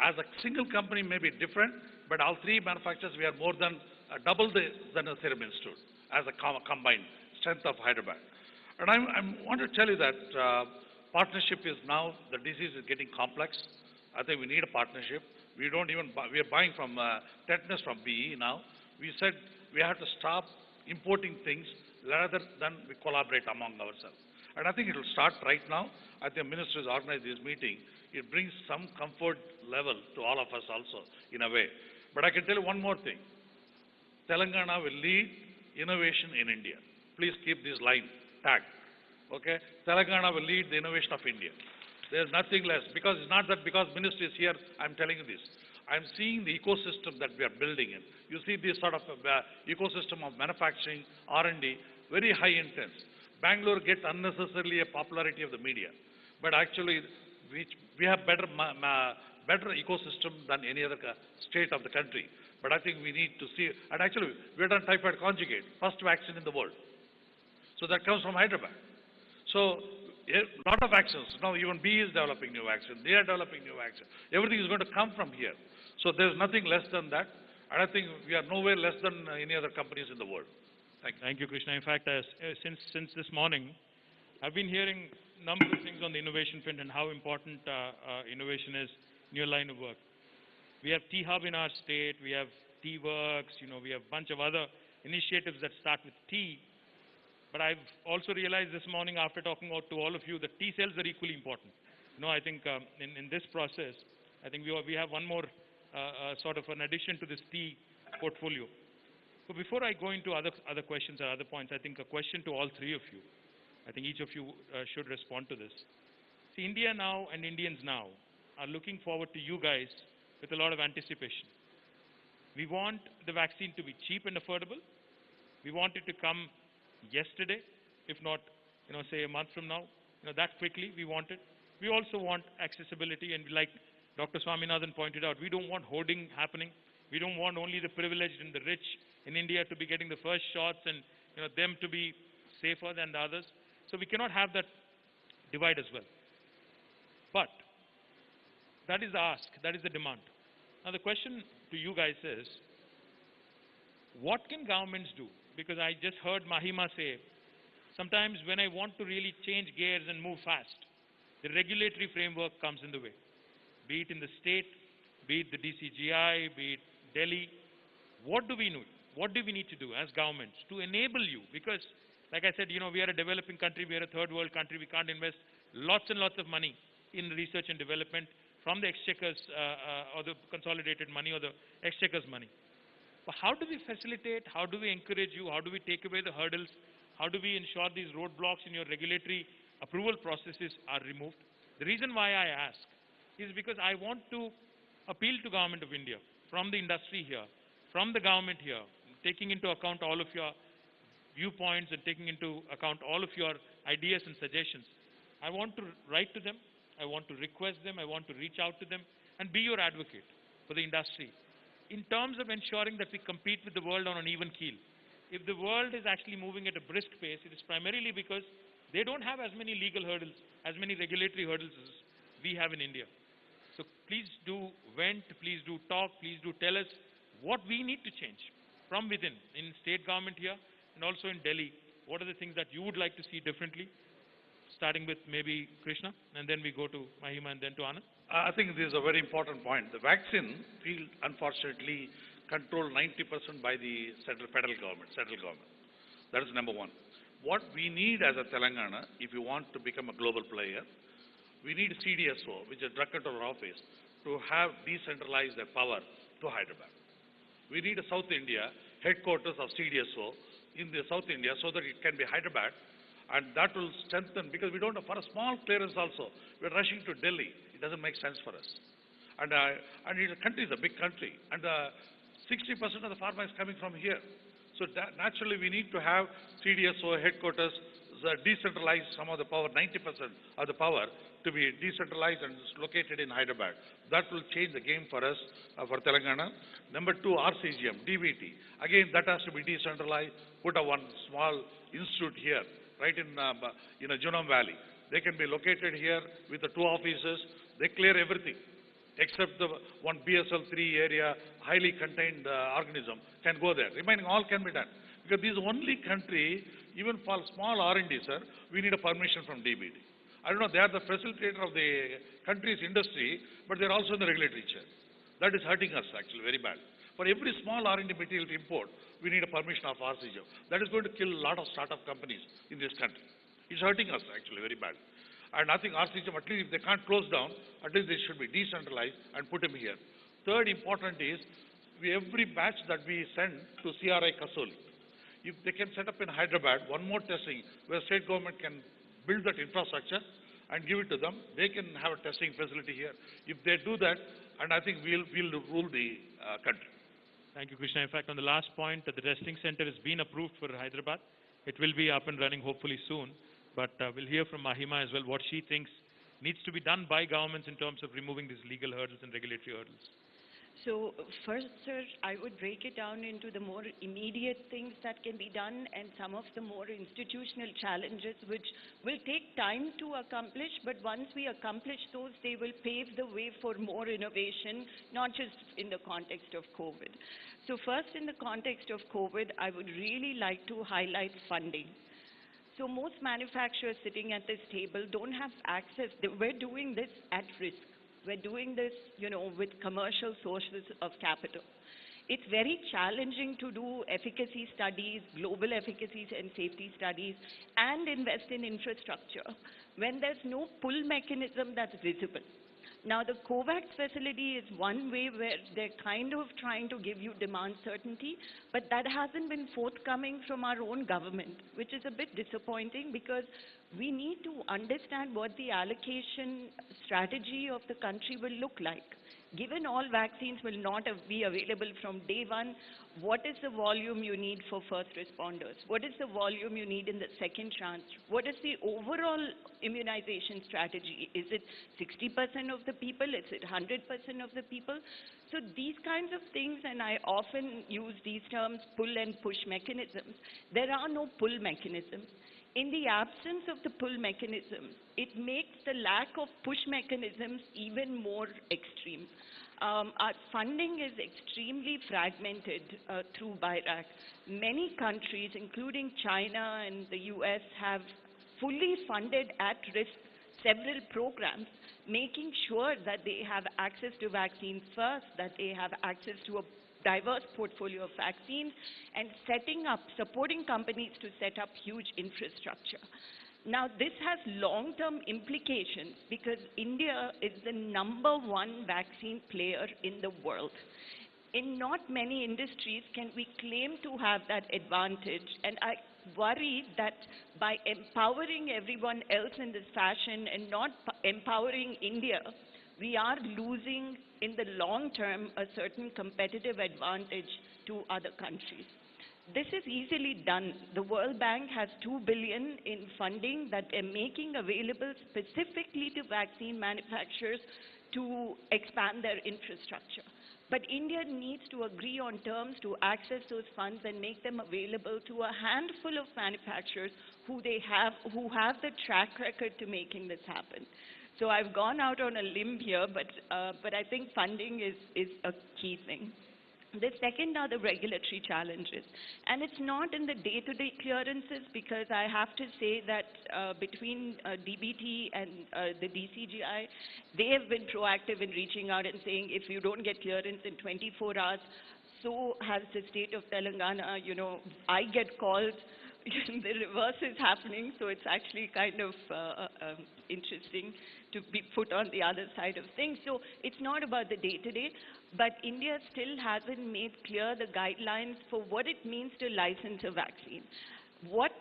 As a single company may be different, but all 3 manufacturers, we are more than double than a Serum Institute as a combined strength of Hyderabad. And I want to tell you that partnership is now, the disease is getting complex. I think we need a partnership. We don't even, we are buying from tetanus from BE now. We said we have to stop importing things rather than we collaborate among ourselves. And I think it will start right now. I think the minister has organized this meeting. It brings some comfort level to all of us also, in a way. But I can tell you one more thing. Telangana will lead innovation in India. Please keep this line tagged. Okay? Telangana will lead the innovation of India. There's nothing less. Because it's not that because ministry is here, I'm telling you this. I'm seeing the ecosystem that we are building in. You see this sort of ecosystem of manufacturing, R&D, very high intense. Bangalore gets unnecessarily a popularity of the media. But actually, we have better ecosystem than any other state of the country. But I think we need to see, and actually, we've done typhoid conjugate, first vaccine in the world. So that comes from Hyderabad. So a lot of vaccines. Now even B is developing new vaccine. They are developing new vaccine. Everything is going to come from here. So there's nothing less than that. And I think we are nowhere less than any other companies in the world. Thank you. Thank you, Krishna. In fact, since this morning, I've been hearing a number of things on the innovation front and how important innovation is in your line of work. We have T-Hub in our state, we have T-Works, we have a bunch of other initiatives that start with T. But I've also realized this morning after talking to all of you that T-cells are equally important. I think in this process, I think we have one more sort of an addition to this T portfolio. So before I go into other questions or other points, I think a question to all three of you. I think each of you should respond to this. See, India now and Indians now are looking forward to you guys with a lot of anticipation. We want the vaccine to be cheap and affordable. We want it to come yesterday, if not, say a month from now. That quickly we want it. We also want accessibility, and like Dr. Swaminathan pointed out, we don't want hoarding happening. We don't want only the privileged and the rich in India to be getting the first shots and them to be safer than the others. So we cannot have that divide as well. But that is the ask, that is the demand. Now the question to you guys is, what can governments do? Because I just heard Mahima say, sometimes when I want to really change gears and move fast, the regulatory framework comes in the way. Be it in the state, be it the DCGI, be it Delhi. What do we need? What do we need to do as governments to enable you? Because, like I said, we are a developing country, we are a third world country, we can't invest lots and lots of money in research and development from the exchequers or the consolidated money or the exchequers money. But how do we facilitate, how do we encourage you, how do we take away the hurdles, how do we ensure these roadblocks in your regulatory approval processes are removed? The reason why I ask is because I want to appeal to Government of India, from the industry here, from the government here, taking into account all of your viewpoints and taking into account all of your ideas and suggestions. I want to write to them, I want to request them, I want to reach out to them and be your advocate for the industry in terms of ensuring that we compete with the world on an even keel. If the world is actually moving at a brisk pace, it is primarily because they don't have as many legal hurdles, as many regulatory hurdles as we have in India. So please do vent, please do talk, please do tell us what we need to change from within, in state government here and also in Delhi. What are the things that you would like to see differently? Starting with maybe Krishna, and then we go to Mahima and then to Anand. I think this is a very important point. The vaccine field, unfortunately, controlled 90% by the federal government. That is number one. What we need as a Telangana, if you want to become a global player, we need CDSO, which is Drug Control Office, to have decentralized the power to Hyderabad. We need a South India headquarters of CDSO in the South India so that it can be Hyderabad, and that will strengthen, because we don't, for a small clearance also, we're rushing to Delhi. It doesn't make sense for us. And the country is a big country, and 60% of the pharma is coming from here. So naturally we need to have CDSO headquarters, decentralize some of the power, 90% of the power to be decentralized and located in Hyderabad. That will change the game for us, for Telangana. Number two, RCGM, DVT. Again, that has to be decentralized. Put a one small institute here, right in Genome Valley. They can be located here with the two offices. They clear everything, except the one BSL-3 area, highly contained organism can go there. Remaining all can be done. Because this is the only country, even for small R&D, sir, we need a permission from DBT. I don't know, they are the facilitator of the country's industry, but they're also in the regulatory chair. That is hurting us actually very bad. For every small R&D material to import, we need a permission of RCGM. That is going to kill a lot of startup companies in this country. It's hurting us actually very bad. And I think RCGM, at least if they can't close down, at least they should be decentralized and put them here. Third important is, every batch that we send to CRI Kasoli, if they can set up in Hyderabad one more testing where state government can build that infrastructure and give it to them, they can have a testing facility here. If they do that, and I think we'll rule the country. Thank you, Krishna. In fact, on the last point, the testing center has been approved for Hyderabad. It will be up and running hopefully soon. But we'll hear from Mahima as well what she thinks needs to be done by governments in terms of removing these legal hurdles and regulatory hurdles. So first, sir, I would break it down into the more immediate things that can be done and some of the more institutional challenges which will take time to accomplish, but once we accomplish those, they will pave the way for more innovation, not just in the context of COVID. So first, in the context of COVID, I would really like to highlight funding. So most manufacturers sitting at this table don't have access. We're doing this at risk. We're doing this, with commercial sources of capital. It's very challenging to do efficacy studies, global efficacies and safety studies, and invest in infrastructure when there's no pull mechanism that's visible. Now, the COVAX facility is one way where they're kind of trying to give you demand certainty, but that hasn't been forthcoming from our own government, which is a bit disappointing because we need to understand what the allocation strategy of the country will look like. Given all vaccines will not be available from day one, what is the volume you need for first responders? What is the volume you need in the second tranche? What is the overall immunization strategy? Is it 60% of the people? Is it 100% of the people? So these kinds of things, and I often use these terms, pull and push mechanisms. There are no pull mechanisms. In the absence of the pull mechanisms, it makes the lack of push mechanisms even more extreme. Our funding is extremely fragmented through BIRAC. Many countries, including China and the US, have fully funded at risk several programs, making sure that they have access to vaccines first, that they have access to a diverse portfolio of vaccines, and supporting companies to set up huge infrastructure. Now, this has long-term implications because India is the #1 vaccine player in the world. In not many industries can we claim to have that advantage, and I worry that by empowering everyone else in this fashion and not empowering India, we are losing in the long term a certain competitive advantage to other countries. This is easily done. The World Bank has $2 billion in funding that they're making available specifically to vaccine manufacturers to expand their infrastructure. But India needs to agree on terms to access those funds and make them available to a handful of manufacturers who have the track record to making this happen. So I've gone out on a limb here, but I think funding is a key thing. The second are the regulatory challenges. And it's not in the day-to-day clearances because I have to say that between DBT and the DCGI, they have been proactive in reaching out and saying if you don't get clearance in 24 hours, so has the state of Telangana. I get called. The reverse is happening, so it's actually kind of interesting to be put on the other side of things. So it's not about the day-to-day, but India still hasn't made clear the guidelines for what it means to license a vaccine. What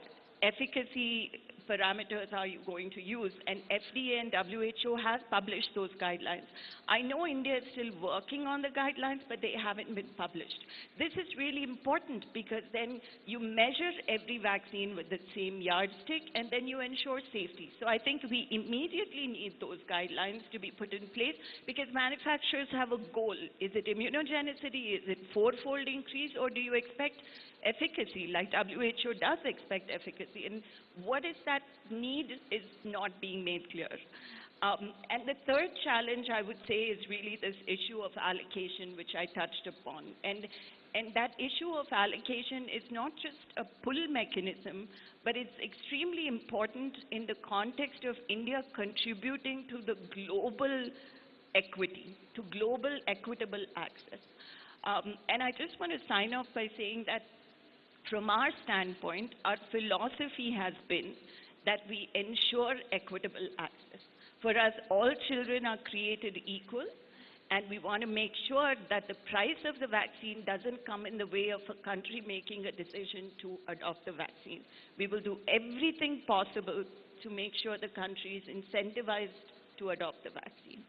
efficacy parameters are you going to use? And FDA and WHO have published those guidelines. I know India is still working on the guidelines, but they haven't been published. This is really important because then you measure every vaccine with the same yardstick and then you ensure safety. So I think we immediately need those guidelines to be put in place because manufacturers have a goal. Is it immunogenicity? Is it fourfold increase? Or do you expect efficacy, like WHO does expect efficacy? And what is that need is not being made clear. And the third challenge, I would say, is really this issue of allocation, which I touched upon. And that issue of allocation is not just a pull mechanism, but it's extremely important in the context of India contributing to the global equity, to global equitable access. And I just want to sign off by saying that from our standpoint, our philosophy has been that we ensure equitable access. For us, all children are created equal, and we want to make sure that the price of the vaccine doesn't come in the way of a country making a decision to adopt the vaccine. We will do everything possible to make sure the country is incentivized to adopt the vaccine.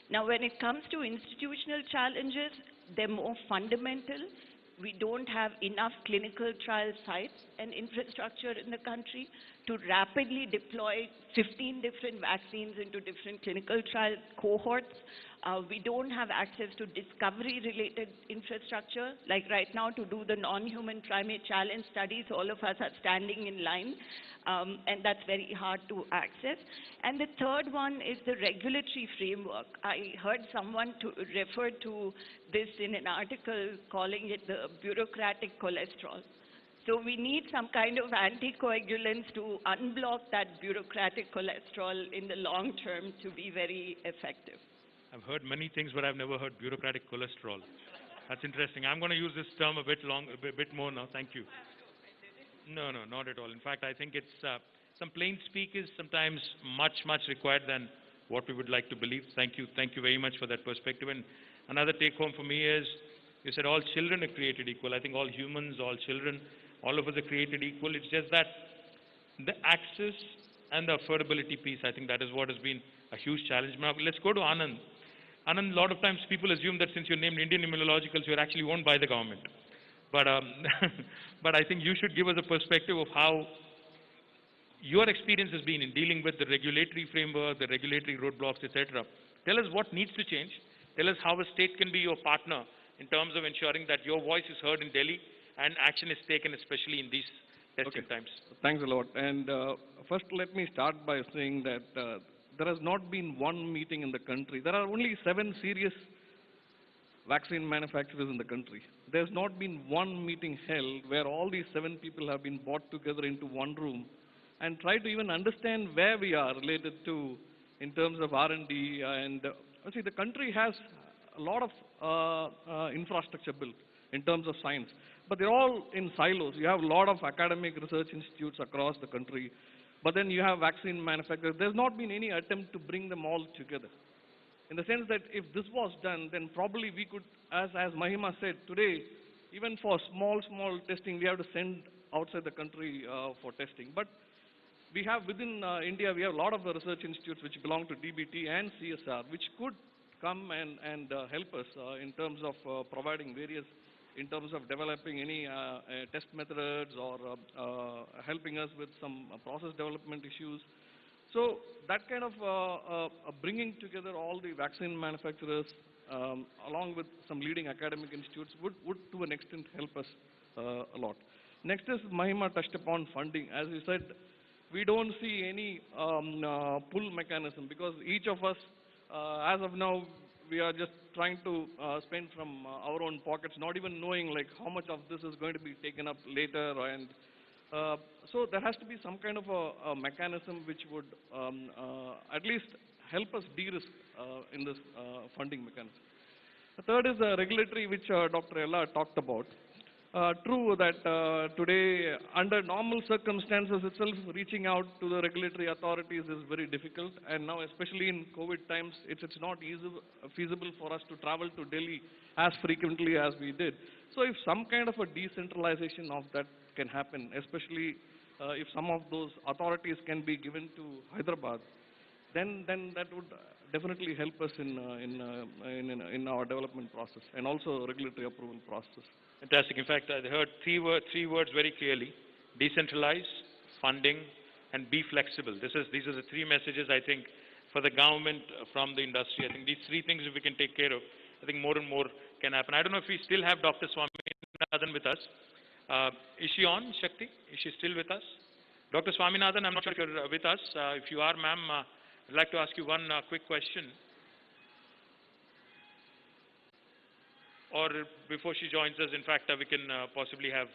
Now, when it comes to institutional challenges, they're more fundamental. We don't have enough clinical trial sites and infrastructure in the country. to rapidly deploy 15 different vaccines into different clinical trial cohorts. We don't have access to discovery-related infrastructure. Like right now, to do the non-human primate challenge studies, all of us are standing in line, and that's very hard to access. And the third one is the regulatory framework. I heard someone refer to this in an article calling it the bureaucratic cholesterol. So we need some kind of anticoagulants to unblock that bureaucratic cholesterol in the long term to be very effective. I've heard many things, but I've never heard bureaucratic cholesterol. That's interesting. I'm going to use this term a bit more now. Thank you. No, not at all. In fact, I think it's some plain speak is sometimes much required than what we would like to believe. Thank you very much for that perspective. And another take home for me is, you said all children are created equal. I think all humans, all children, all of us are created equal. It's just that the access and the affordability piece, I think that is what has been a huge challenge. Now, let's go to Anand. Anand, a lot of times people assume that since you're named Indian Immunologicals, you're actually owned by the government. But, but I think you should give us a perspective of how your experience has been in dealing with the regulatory framework, the regulatory roadblocks, etc. Tell us what needs to change. Tell us how a state can be your partner in terms of ensuring that your voice is heard in Delhi and action is taken, especially in these testing times. Thanks a lot. And first, let me start by saying that there has not been one meeting in the country. There are only 7 serious vaccine manufacturers in the country. There's not been one meeting held where all these 7 people have been brought together into one room and try to even understand where we are related to in terms of R&D. And see, the country has a lot of infrastructure built in terms of science, but they're all in silos. You have a lot of academic research institutes across the country, but then you have vaccine manufacturers. There's not been any attempt to bring them all together. In the sense that if this was done, then probably we could, as Mahima said, today, even for small testing, we have to send outside the country for testing. But we have within India, we have a lot of the research institutes which belong to DBT and CSR, which could come and help us in terms of providing various, in terms of developing any test methods or helping us with some process development issues. So that kind of bringing together all the vaccine manufacturers along with some leading academic institutes would to an extent help us a lot. Next is Mahima touched upon funding. As you said, we don't see any pull mechanism because each of us, as of now, we are just trying to spend from our own pockets, not even knowing like how much of this is going to be taken up later. And so there has to be some kind of a mechanism which would at least help us de-risk in this funding mechanism. The third is the regulatory, which Dr. Ella talked about. True that today, under normal circumstances itself, reaching out to the regulatory authorities is very difficult. And now, especially in COVID times, it's not feasible for us to travel to Delhi as frequently as we did. So if some kind of a decentralization of that can happen, especially if some of those authorities can be given to Hyderabad, then that would definitely help us in our development process and also regulatory approval process. Fantastic. In fact, I heard three words very clearly: decentralize, funding, and be flexible. These are the 3 messages I think for the government, from the industry. I think these 3 things, if we can take care of, I think more and more can happen. I don't know if we still have Dr. Swaminathan with us. Is she on, Shakti? Is she still with us? Dr. Swaminathan, I'm not sure if you're with us. If you are, ma'am, I'd like to ask you one quick question. Or before she joins us, in fact, we can possibly have,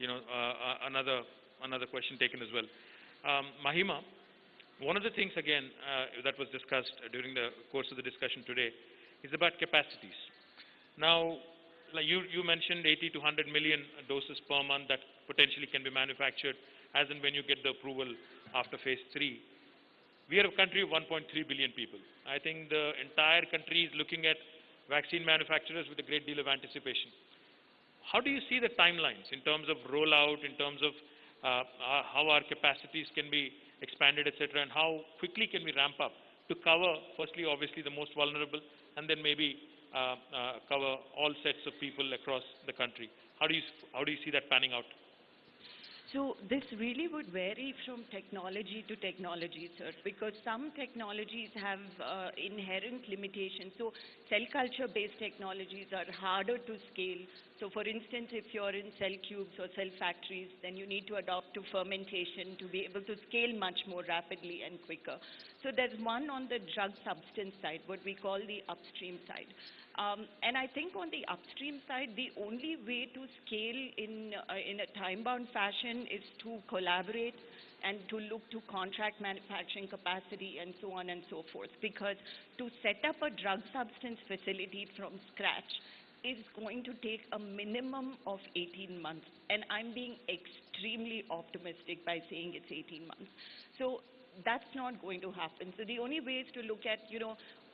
another question taken as well. Mahima, one of the things again that was discussed during the course of the discussion today is about capacities. Now, like you mentioned 80 to 100 million doses per month that potentially can be manufactured as and when you get the approval after phase 3. We are a country of 1.3 billion people. I think the entire country is looking at vaccine manufacturers with a great deal of anticipation. How do you see the timelines in terms of rollout, in terms of how our capacities can be expanded, etc., and how quickly can we ramp up to cover, firstly, obviously, the most vulnerable, and then maybe cover all sets of people across the country? How do you see that panning out? So this really would vary from technology to technology, sir, because some technologies have inherent limitations. So cell culture-based technologies are harder to scale. So for instance, if you're in cell cubes or cell factories, then you need to adopt to fermentation to be able to scale much more rapidly and quicker. So there's one on the drug substance side, what we call the upstream side. And I think on the upstream side, the only way to scale in a time-bound fashion is to collaborate and to look to contract manufacturing capacity and so on and so forth. Because to set up a drug substance facility from scratch is going to take a minimum of 18 months. And I'm being extremely optimistic by saying it's 18 months. So that's not going to happen. So the only way is to look at,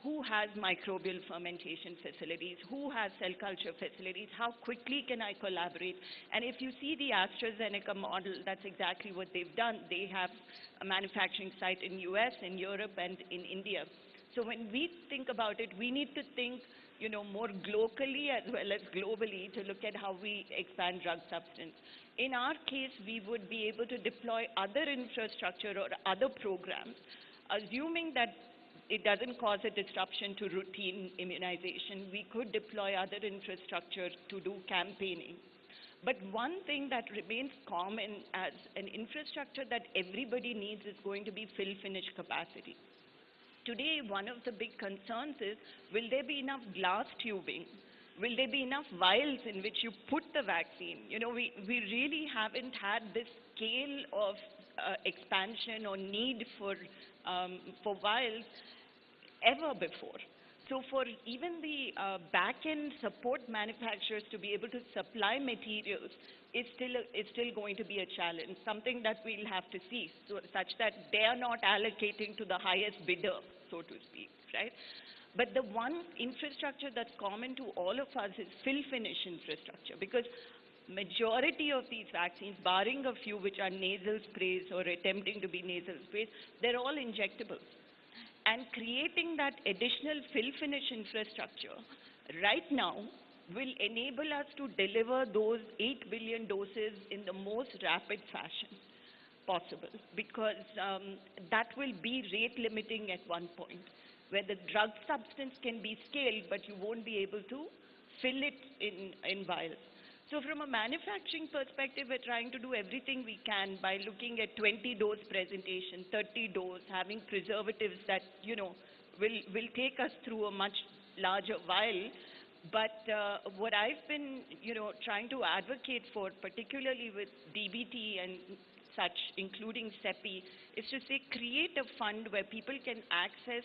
who has microbial fermentation facilities, who has cell culture facilities, how quickly can I collaborate? And if you see the AstraZeneca model, that's exactly what they've done. They have a manufacturing site in US, in Europe, and in India. So when we think about it, we need to think, more locally as well as globally to look at how we expand drug substance. In our case, we would be able to deploy other infrastructure or other programs, assuming that it doesn't cause a disruption to routine immunization. We could deploy other infrastructure to do campaigning. But one thing that remains common as an infrastructure that everybody needs is going to be fill-finish capacity. Today, one of the big concerns is, will there be enough glass tubing? Will there be enough vials in which you put the vaccine? We really haven't had this scale of expansion or need for vials ever before. So for even the back-end support manufacturers to be able to supply materials is still going to be a challenge, something that we'll have to see, so, such that they are not allocating to the highest bidder, so to speak, right? But the one infrastructure that's common to all of us is fill-finish infrastructure, because majority of these vaccines, barring a few which are nasal sprays or attempting to be nasal sprays, they're all injectables. And creating that additional fill-finish infrastructure right now will enable us to deliver those 8 billion doses in the most rapid fashion possible, because that will be rate limiting at one point, where the drug substance can be scaled, but you won't be able to fill it in vials. So from a manufacturing perspective, we're trying to do everything we can by looking at 20-dose presentation, 30-dose, having preservatives that, will take us through a much larger vial. But what I've been, trying to advocate for, particularly with DBT and such, including CEPI, is to say create a fund where people can access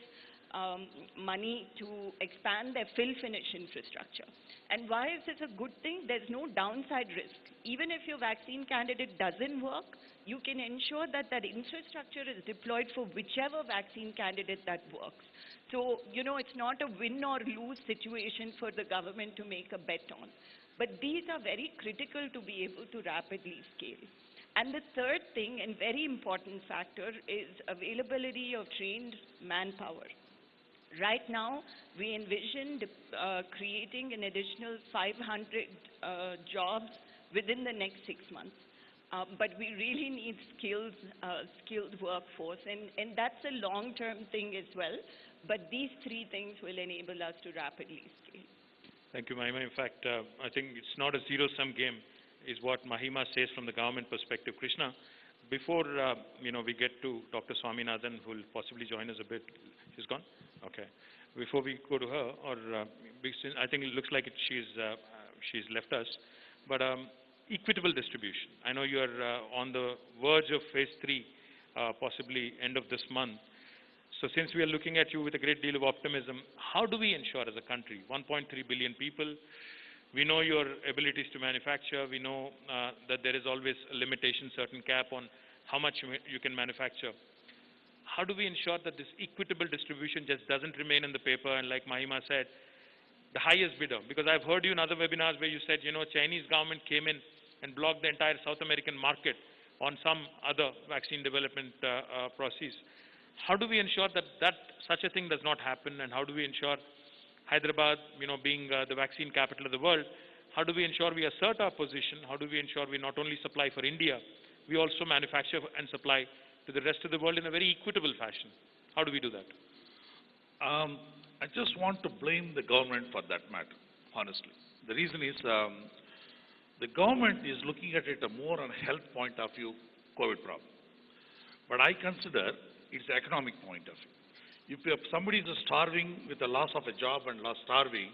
money to expand their fill-finish infrastructure. And why is this a good thing? There's no downside risk. Even if your vaccine candidate doesn't work, you can ensure that that infrastructure is deployed for whichever vaccine candidate that works. So, it's not a win or lose situation for the government to make a bet on. But these are very critical to be able to rapidly scale. And the third thing, and very important factor, is availability of trained manpower. Right now, we envision creating an additional 500 jobs within the next 6 months. But we really need skilled workforce, and that's a long-term thing as well. But these three things will enable us to rapidly scale. Thank you, Mahima. In fact, I think it's not a zero-sum game, is what Mahima says from the government perspective. Krishna, before we get to Dr. Swaminathan, who will possibly join us a bit. She's gone? Okay. Before we go to her, I think it looks like she's left us. But equitable distribution. I know you are on the verge of phase 3, possibly end of this month. So since we are looking at you with a great deal of optimism, how do we ensure as a country, 1.3 billion people, we know your abilities to manufacture, we know that there is always a limitation, certain cap on how much you can manufacture. How do we ensure that this equitable distribution just doesn't remain in the paper and, like Mahima said, the highest bidder? Because I've heard you in other webinars where you said, Chinese government came in and blocked the entire South American market on some other vaccine development process. How do we ensure that such a thing does not happen, and how do we ensure Hyderabad, being the vaccine capital of the world, how do we ensure we assert our position? How do we ensure we not only supply for India, we also manufacture and supply to the rest of the world in a very equitable fashion. How do we do that? I just want to blame the government for that matter, honestly. The reason is the government is looking at it more on a health point of view, COVID problem. But I consider it's the economic point of view. If somebody is starving with the loss of a job and starving,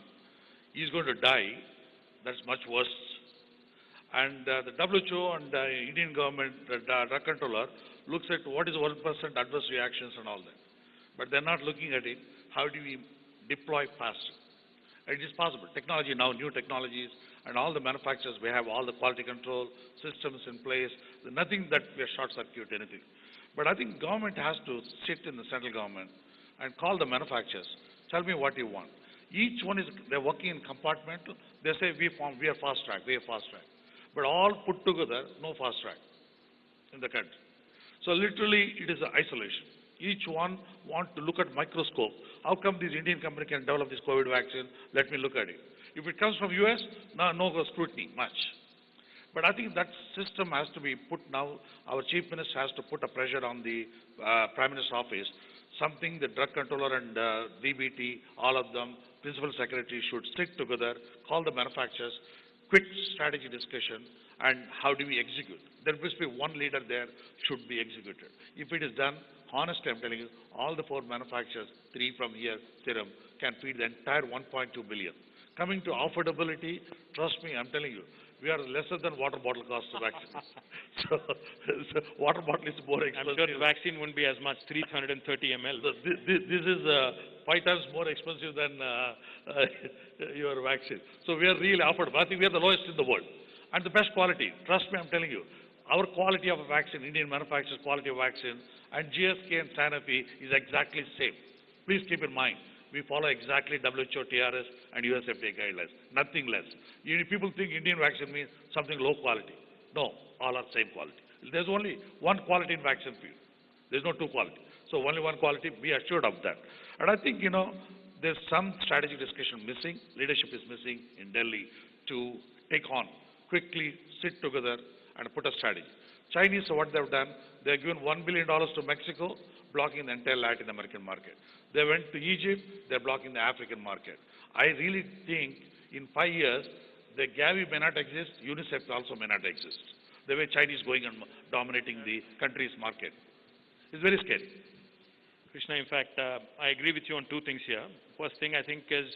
he's going to die. That's much worse. And the WHO and the Indian government, the drug controller, looks at what is 1% adverse reactions and all that. But they're not looking at it, how do we deploy faster? It is possible. Technology now, new technologies, and all the manufacturers, we have all the quality control systems in place. There's nothing that we short circuit anything. But I think government has to sit in the central government and call the manufacturers. Tell me what you want. Each one is, they're working in compartmental. They say we are fast track, we are fast track. But all put together, no fast track in the country. So literally, it is an isolation. Each one want to look at microscope. How come this Indian company can develop this COVID vaccine? Let me look at it. If it comes from US, no scrutiny, much. But I think that system has to be put now. Our Chief Minister has to put a pressure on the Prime Minister's office. Something the drug controller and DBT, all of them, Principal Secretary should stick together, call the manufacturers, quick strategy discussion, and how do we execute. There must be one leader there, should be executed. If it is done, honestly I'm telling you, all the 4 manufacturers, 3 from here, Serum, can feed the entire 1.2 billion. Coming to affordability, trust me, I'm telling you, we are lesser than water bottle cost of vaccine. so water bottle is more expensive. I'm sure the vaccine won't be as much, 330 ml. So this is 5 times more expensive than your vaccine. So we are really affordable. I think we are the lowest in the world. And the best quality. Trust me, I'm telling you. Our quality of a vaccine, Indian manufacturers' quality of vaccine, and GSK and Sanofi is exactly the same. Please keep in mind, we follow exactly WHO, TRS, and US FDA guidelines, nothing less. People think Indian vaccine means something low quality. No, all are same quality. There's only one quality in vaccine field. There's no 2 quality. So only one quality, be assured of that. And I think, there's some strategy discussion missing, leadership is missing in Delhi to take on, quickly sit together and put a strategy. Chinese, what they've done, they've given $1 billion to Mexico, blocking the entire Latin American market. They went to Egypt, they're blocking the African market. I really think in 5 years, the Gavi may not exist, UNICEF also may not exist. The way Chinese going and dominating the country's market. It's very scary. Krishna, in fact, I agree with you on 2 things here. First thing I think is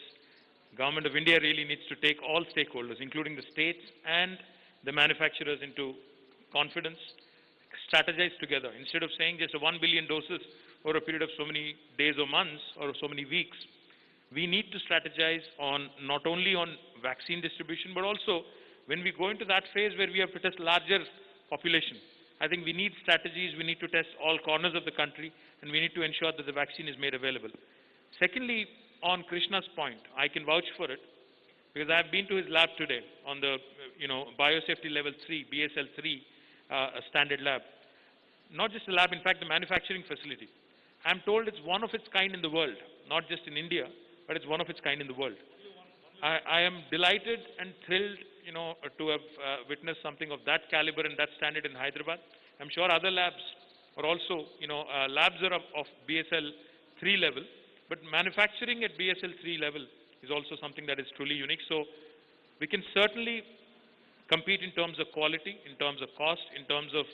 Government of India really needs to take all stakeholders, including the states and the manufacturers, into confidence, strategize together. Instead of saying just 1 billion doses over a period of so many days or months or so many weeks, we need to strategize on not only on vaccine distribution, but also when we go into that phase where we have to test larger population. I think we need strategies, we need to test all corners of the country, and we need to ensure that the vaccine is made available. Secondly, on Krishna's point, I can vouch for it, because I have been to his lab today on the biosafety level 3, BSL 3 standard lab. Not just a lab, in fact the manufacturing facility. I'm told it's one of its kind in the world, not just in India, but it's one of its kind in the world. I am delighted and thrilled, to have witnessed something of that caliber and that standard in Hyderabad. I'm sure other labs are also, labs are of BSL 3 level, but manufacturing at BSL 3 level is also something that is truly unique. So we can certainly compete in terms of quality, in terms of cost, in terms of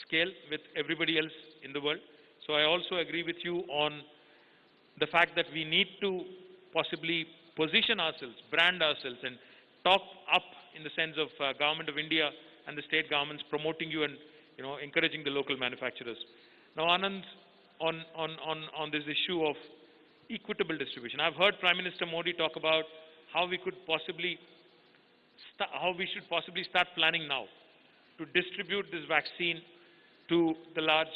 scale with everybody else in the world. So I also agree with you on the fact that we need to possibly position ourselves, brand ourselves, and talk up in the sense of Government of India and the state governments promoting you and encouraging the local manufacturers. Now, Anand, on this issue of equitable distribution, I've heard Prime Minister Modi talk about how we could possibly how we should possibly start planning now to distribute this vaccine to the large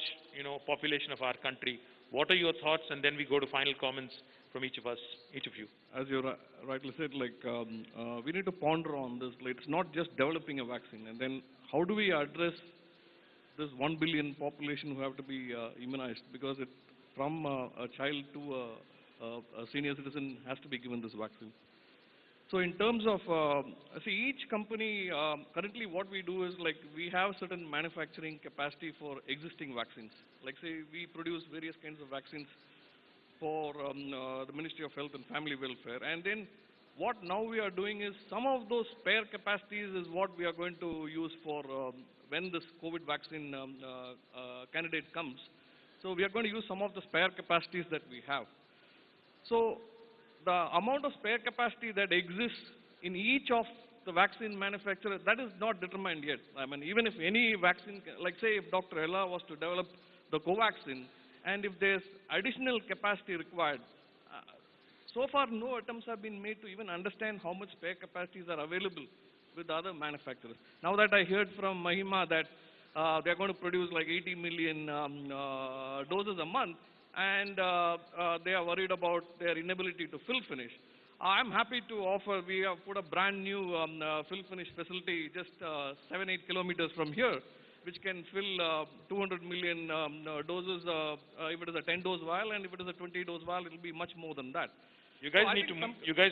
population of our country. What are your thoughts? And then we go to final comments from each of us, each of you. As you rightly said, we need to ponder on this. It's not just developing a vaccine, and then how do we address this 1 billion population who have to be immunized, because from a child to a senior citizen has to be given this vaccine. So in terms of, see each company, currently what we do is like we have certain manufacturing capacity for existing vaccines. Like say we produce various kinds of vaccines for the Ministry of Health and Family Welfare. And then what now we are doing is some of those spare capacities is what we are going to use for when this COVID vaccine candidate comes. So we are going to use some of the spare capacities that we have. So the amount of spare capacity that exists in each of the vaccine manufacturer, that is not determined yet. I mean, even if any vaccine, like say if Dr. Ella was to develop the Covaxin, and if there's additional capacity required, so far no attempts have been made to even understand how much spare capacities are available with other manufacturers. Now that I heard from Mahima that they're going to produce like 80 million doses a month, and they are worried about their inability to fill finish. I'm happy to offer, we have put a brand new fill finish facility just 7-8 kilometers from here, which can fill 200 million doses if it is a 10-dose vial, and if it is a 20-dose vial, it will be much more than that. You guys So I need think to, you guys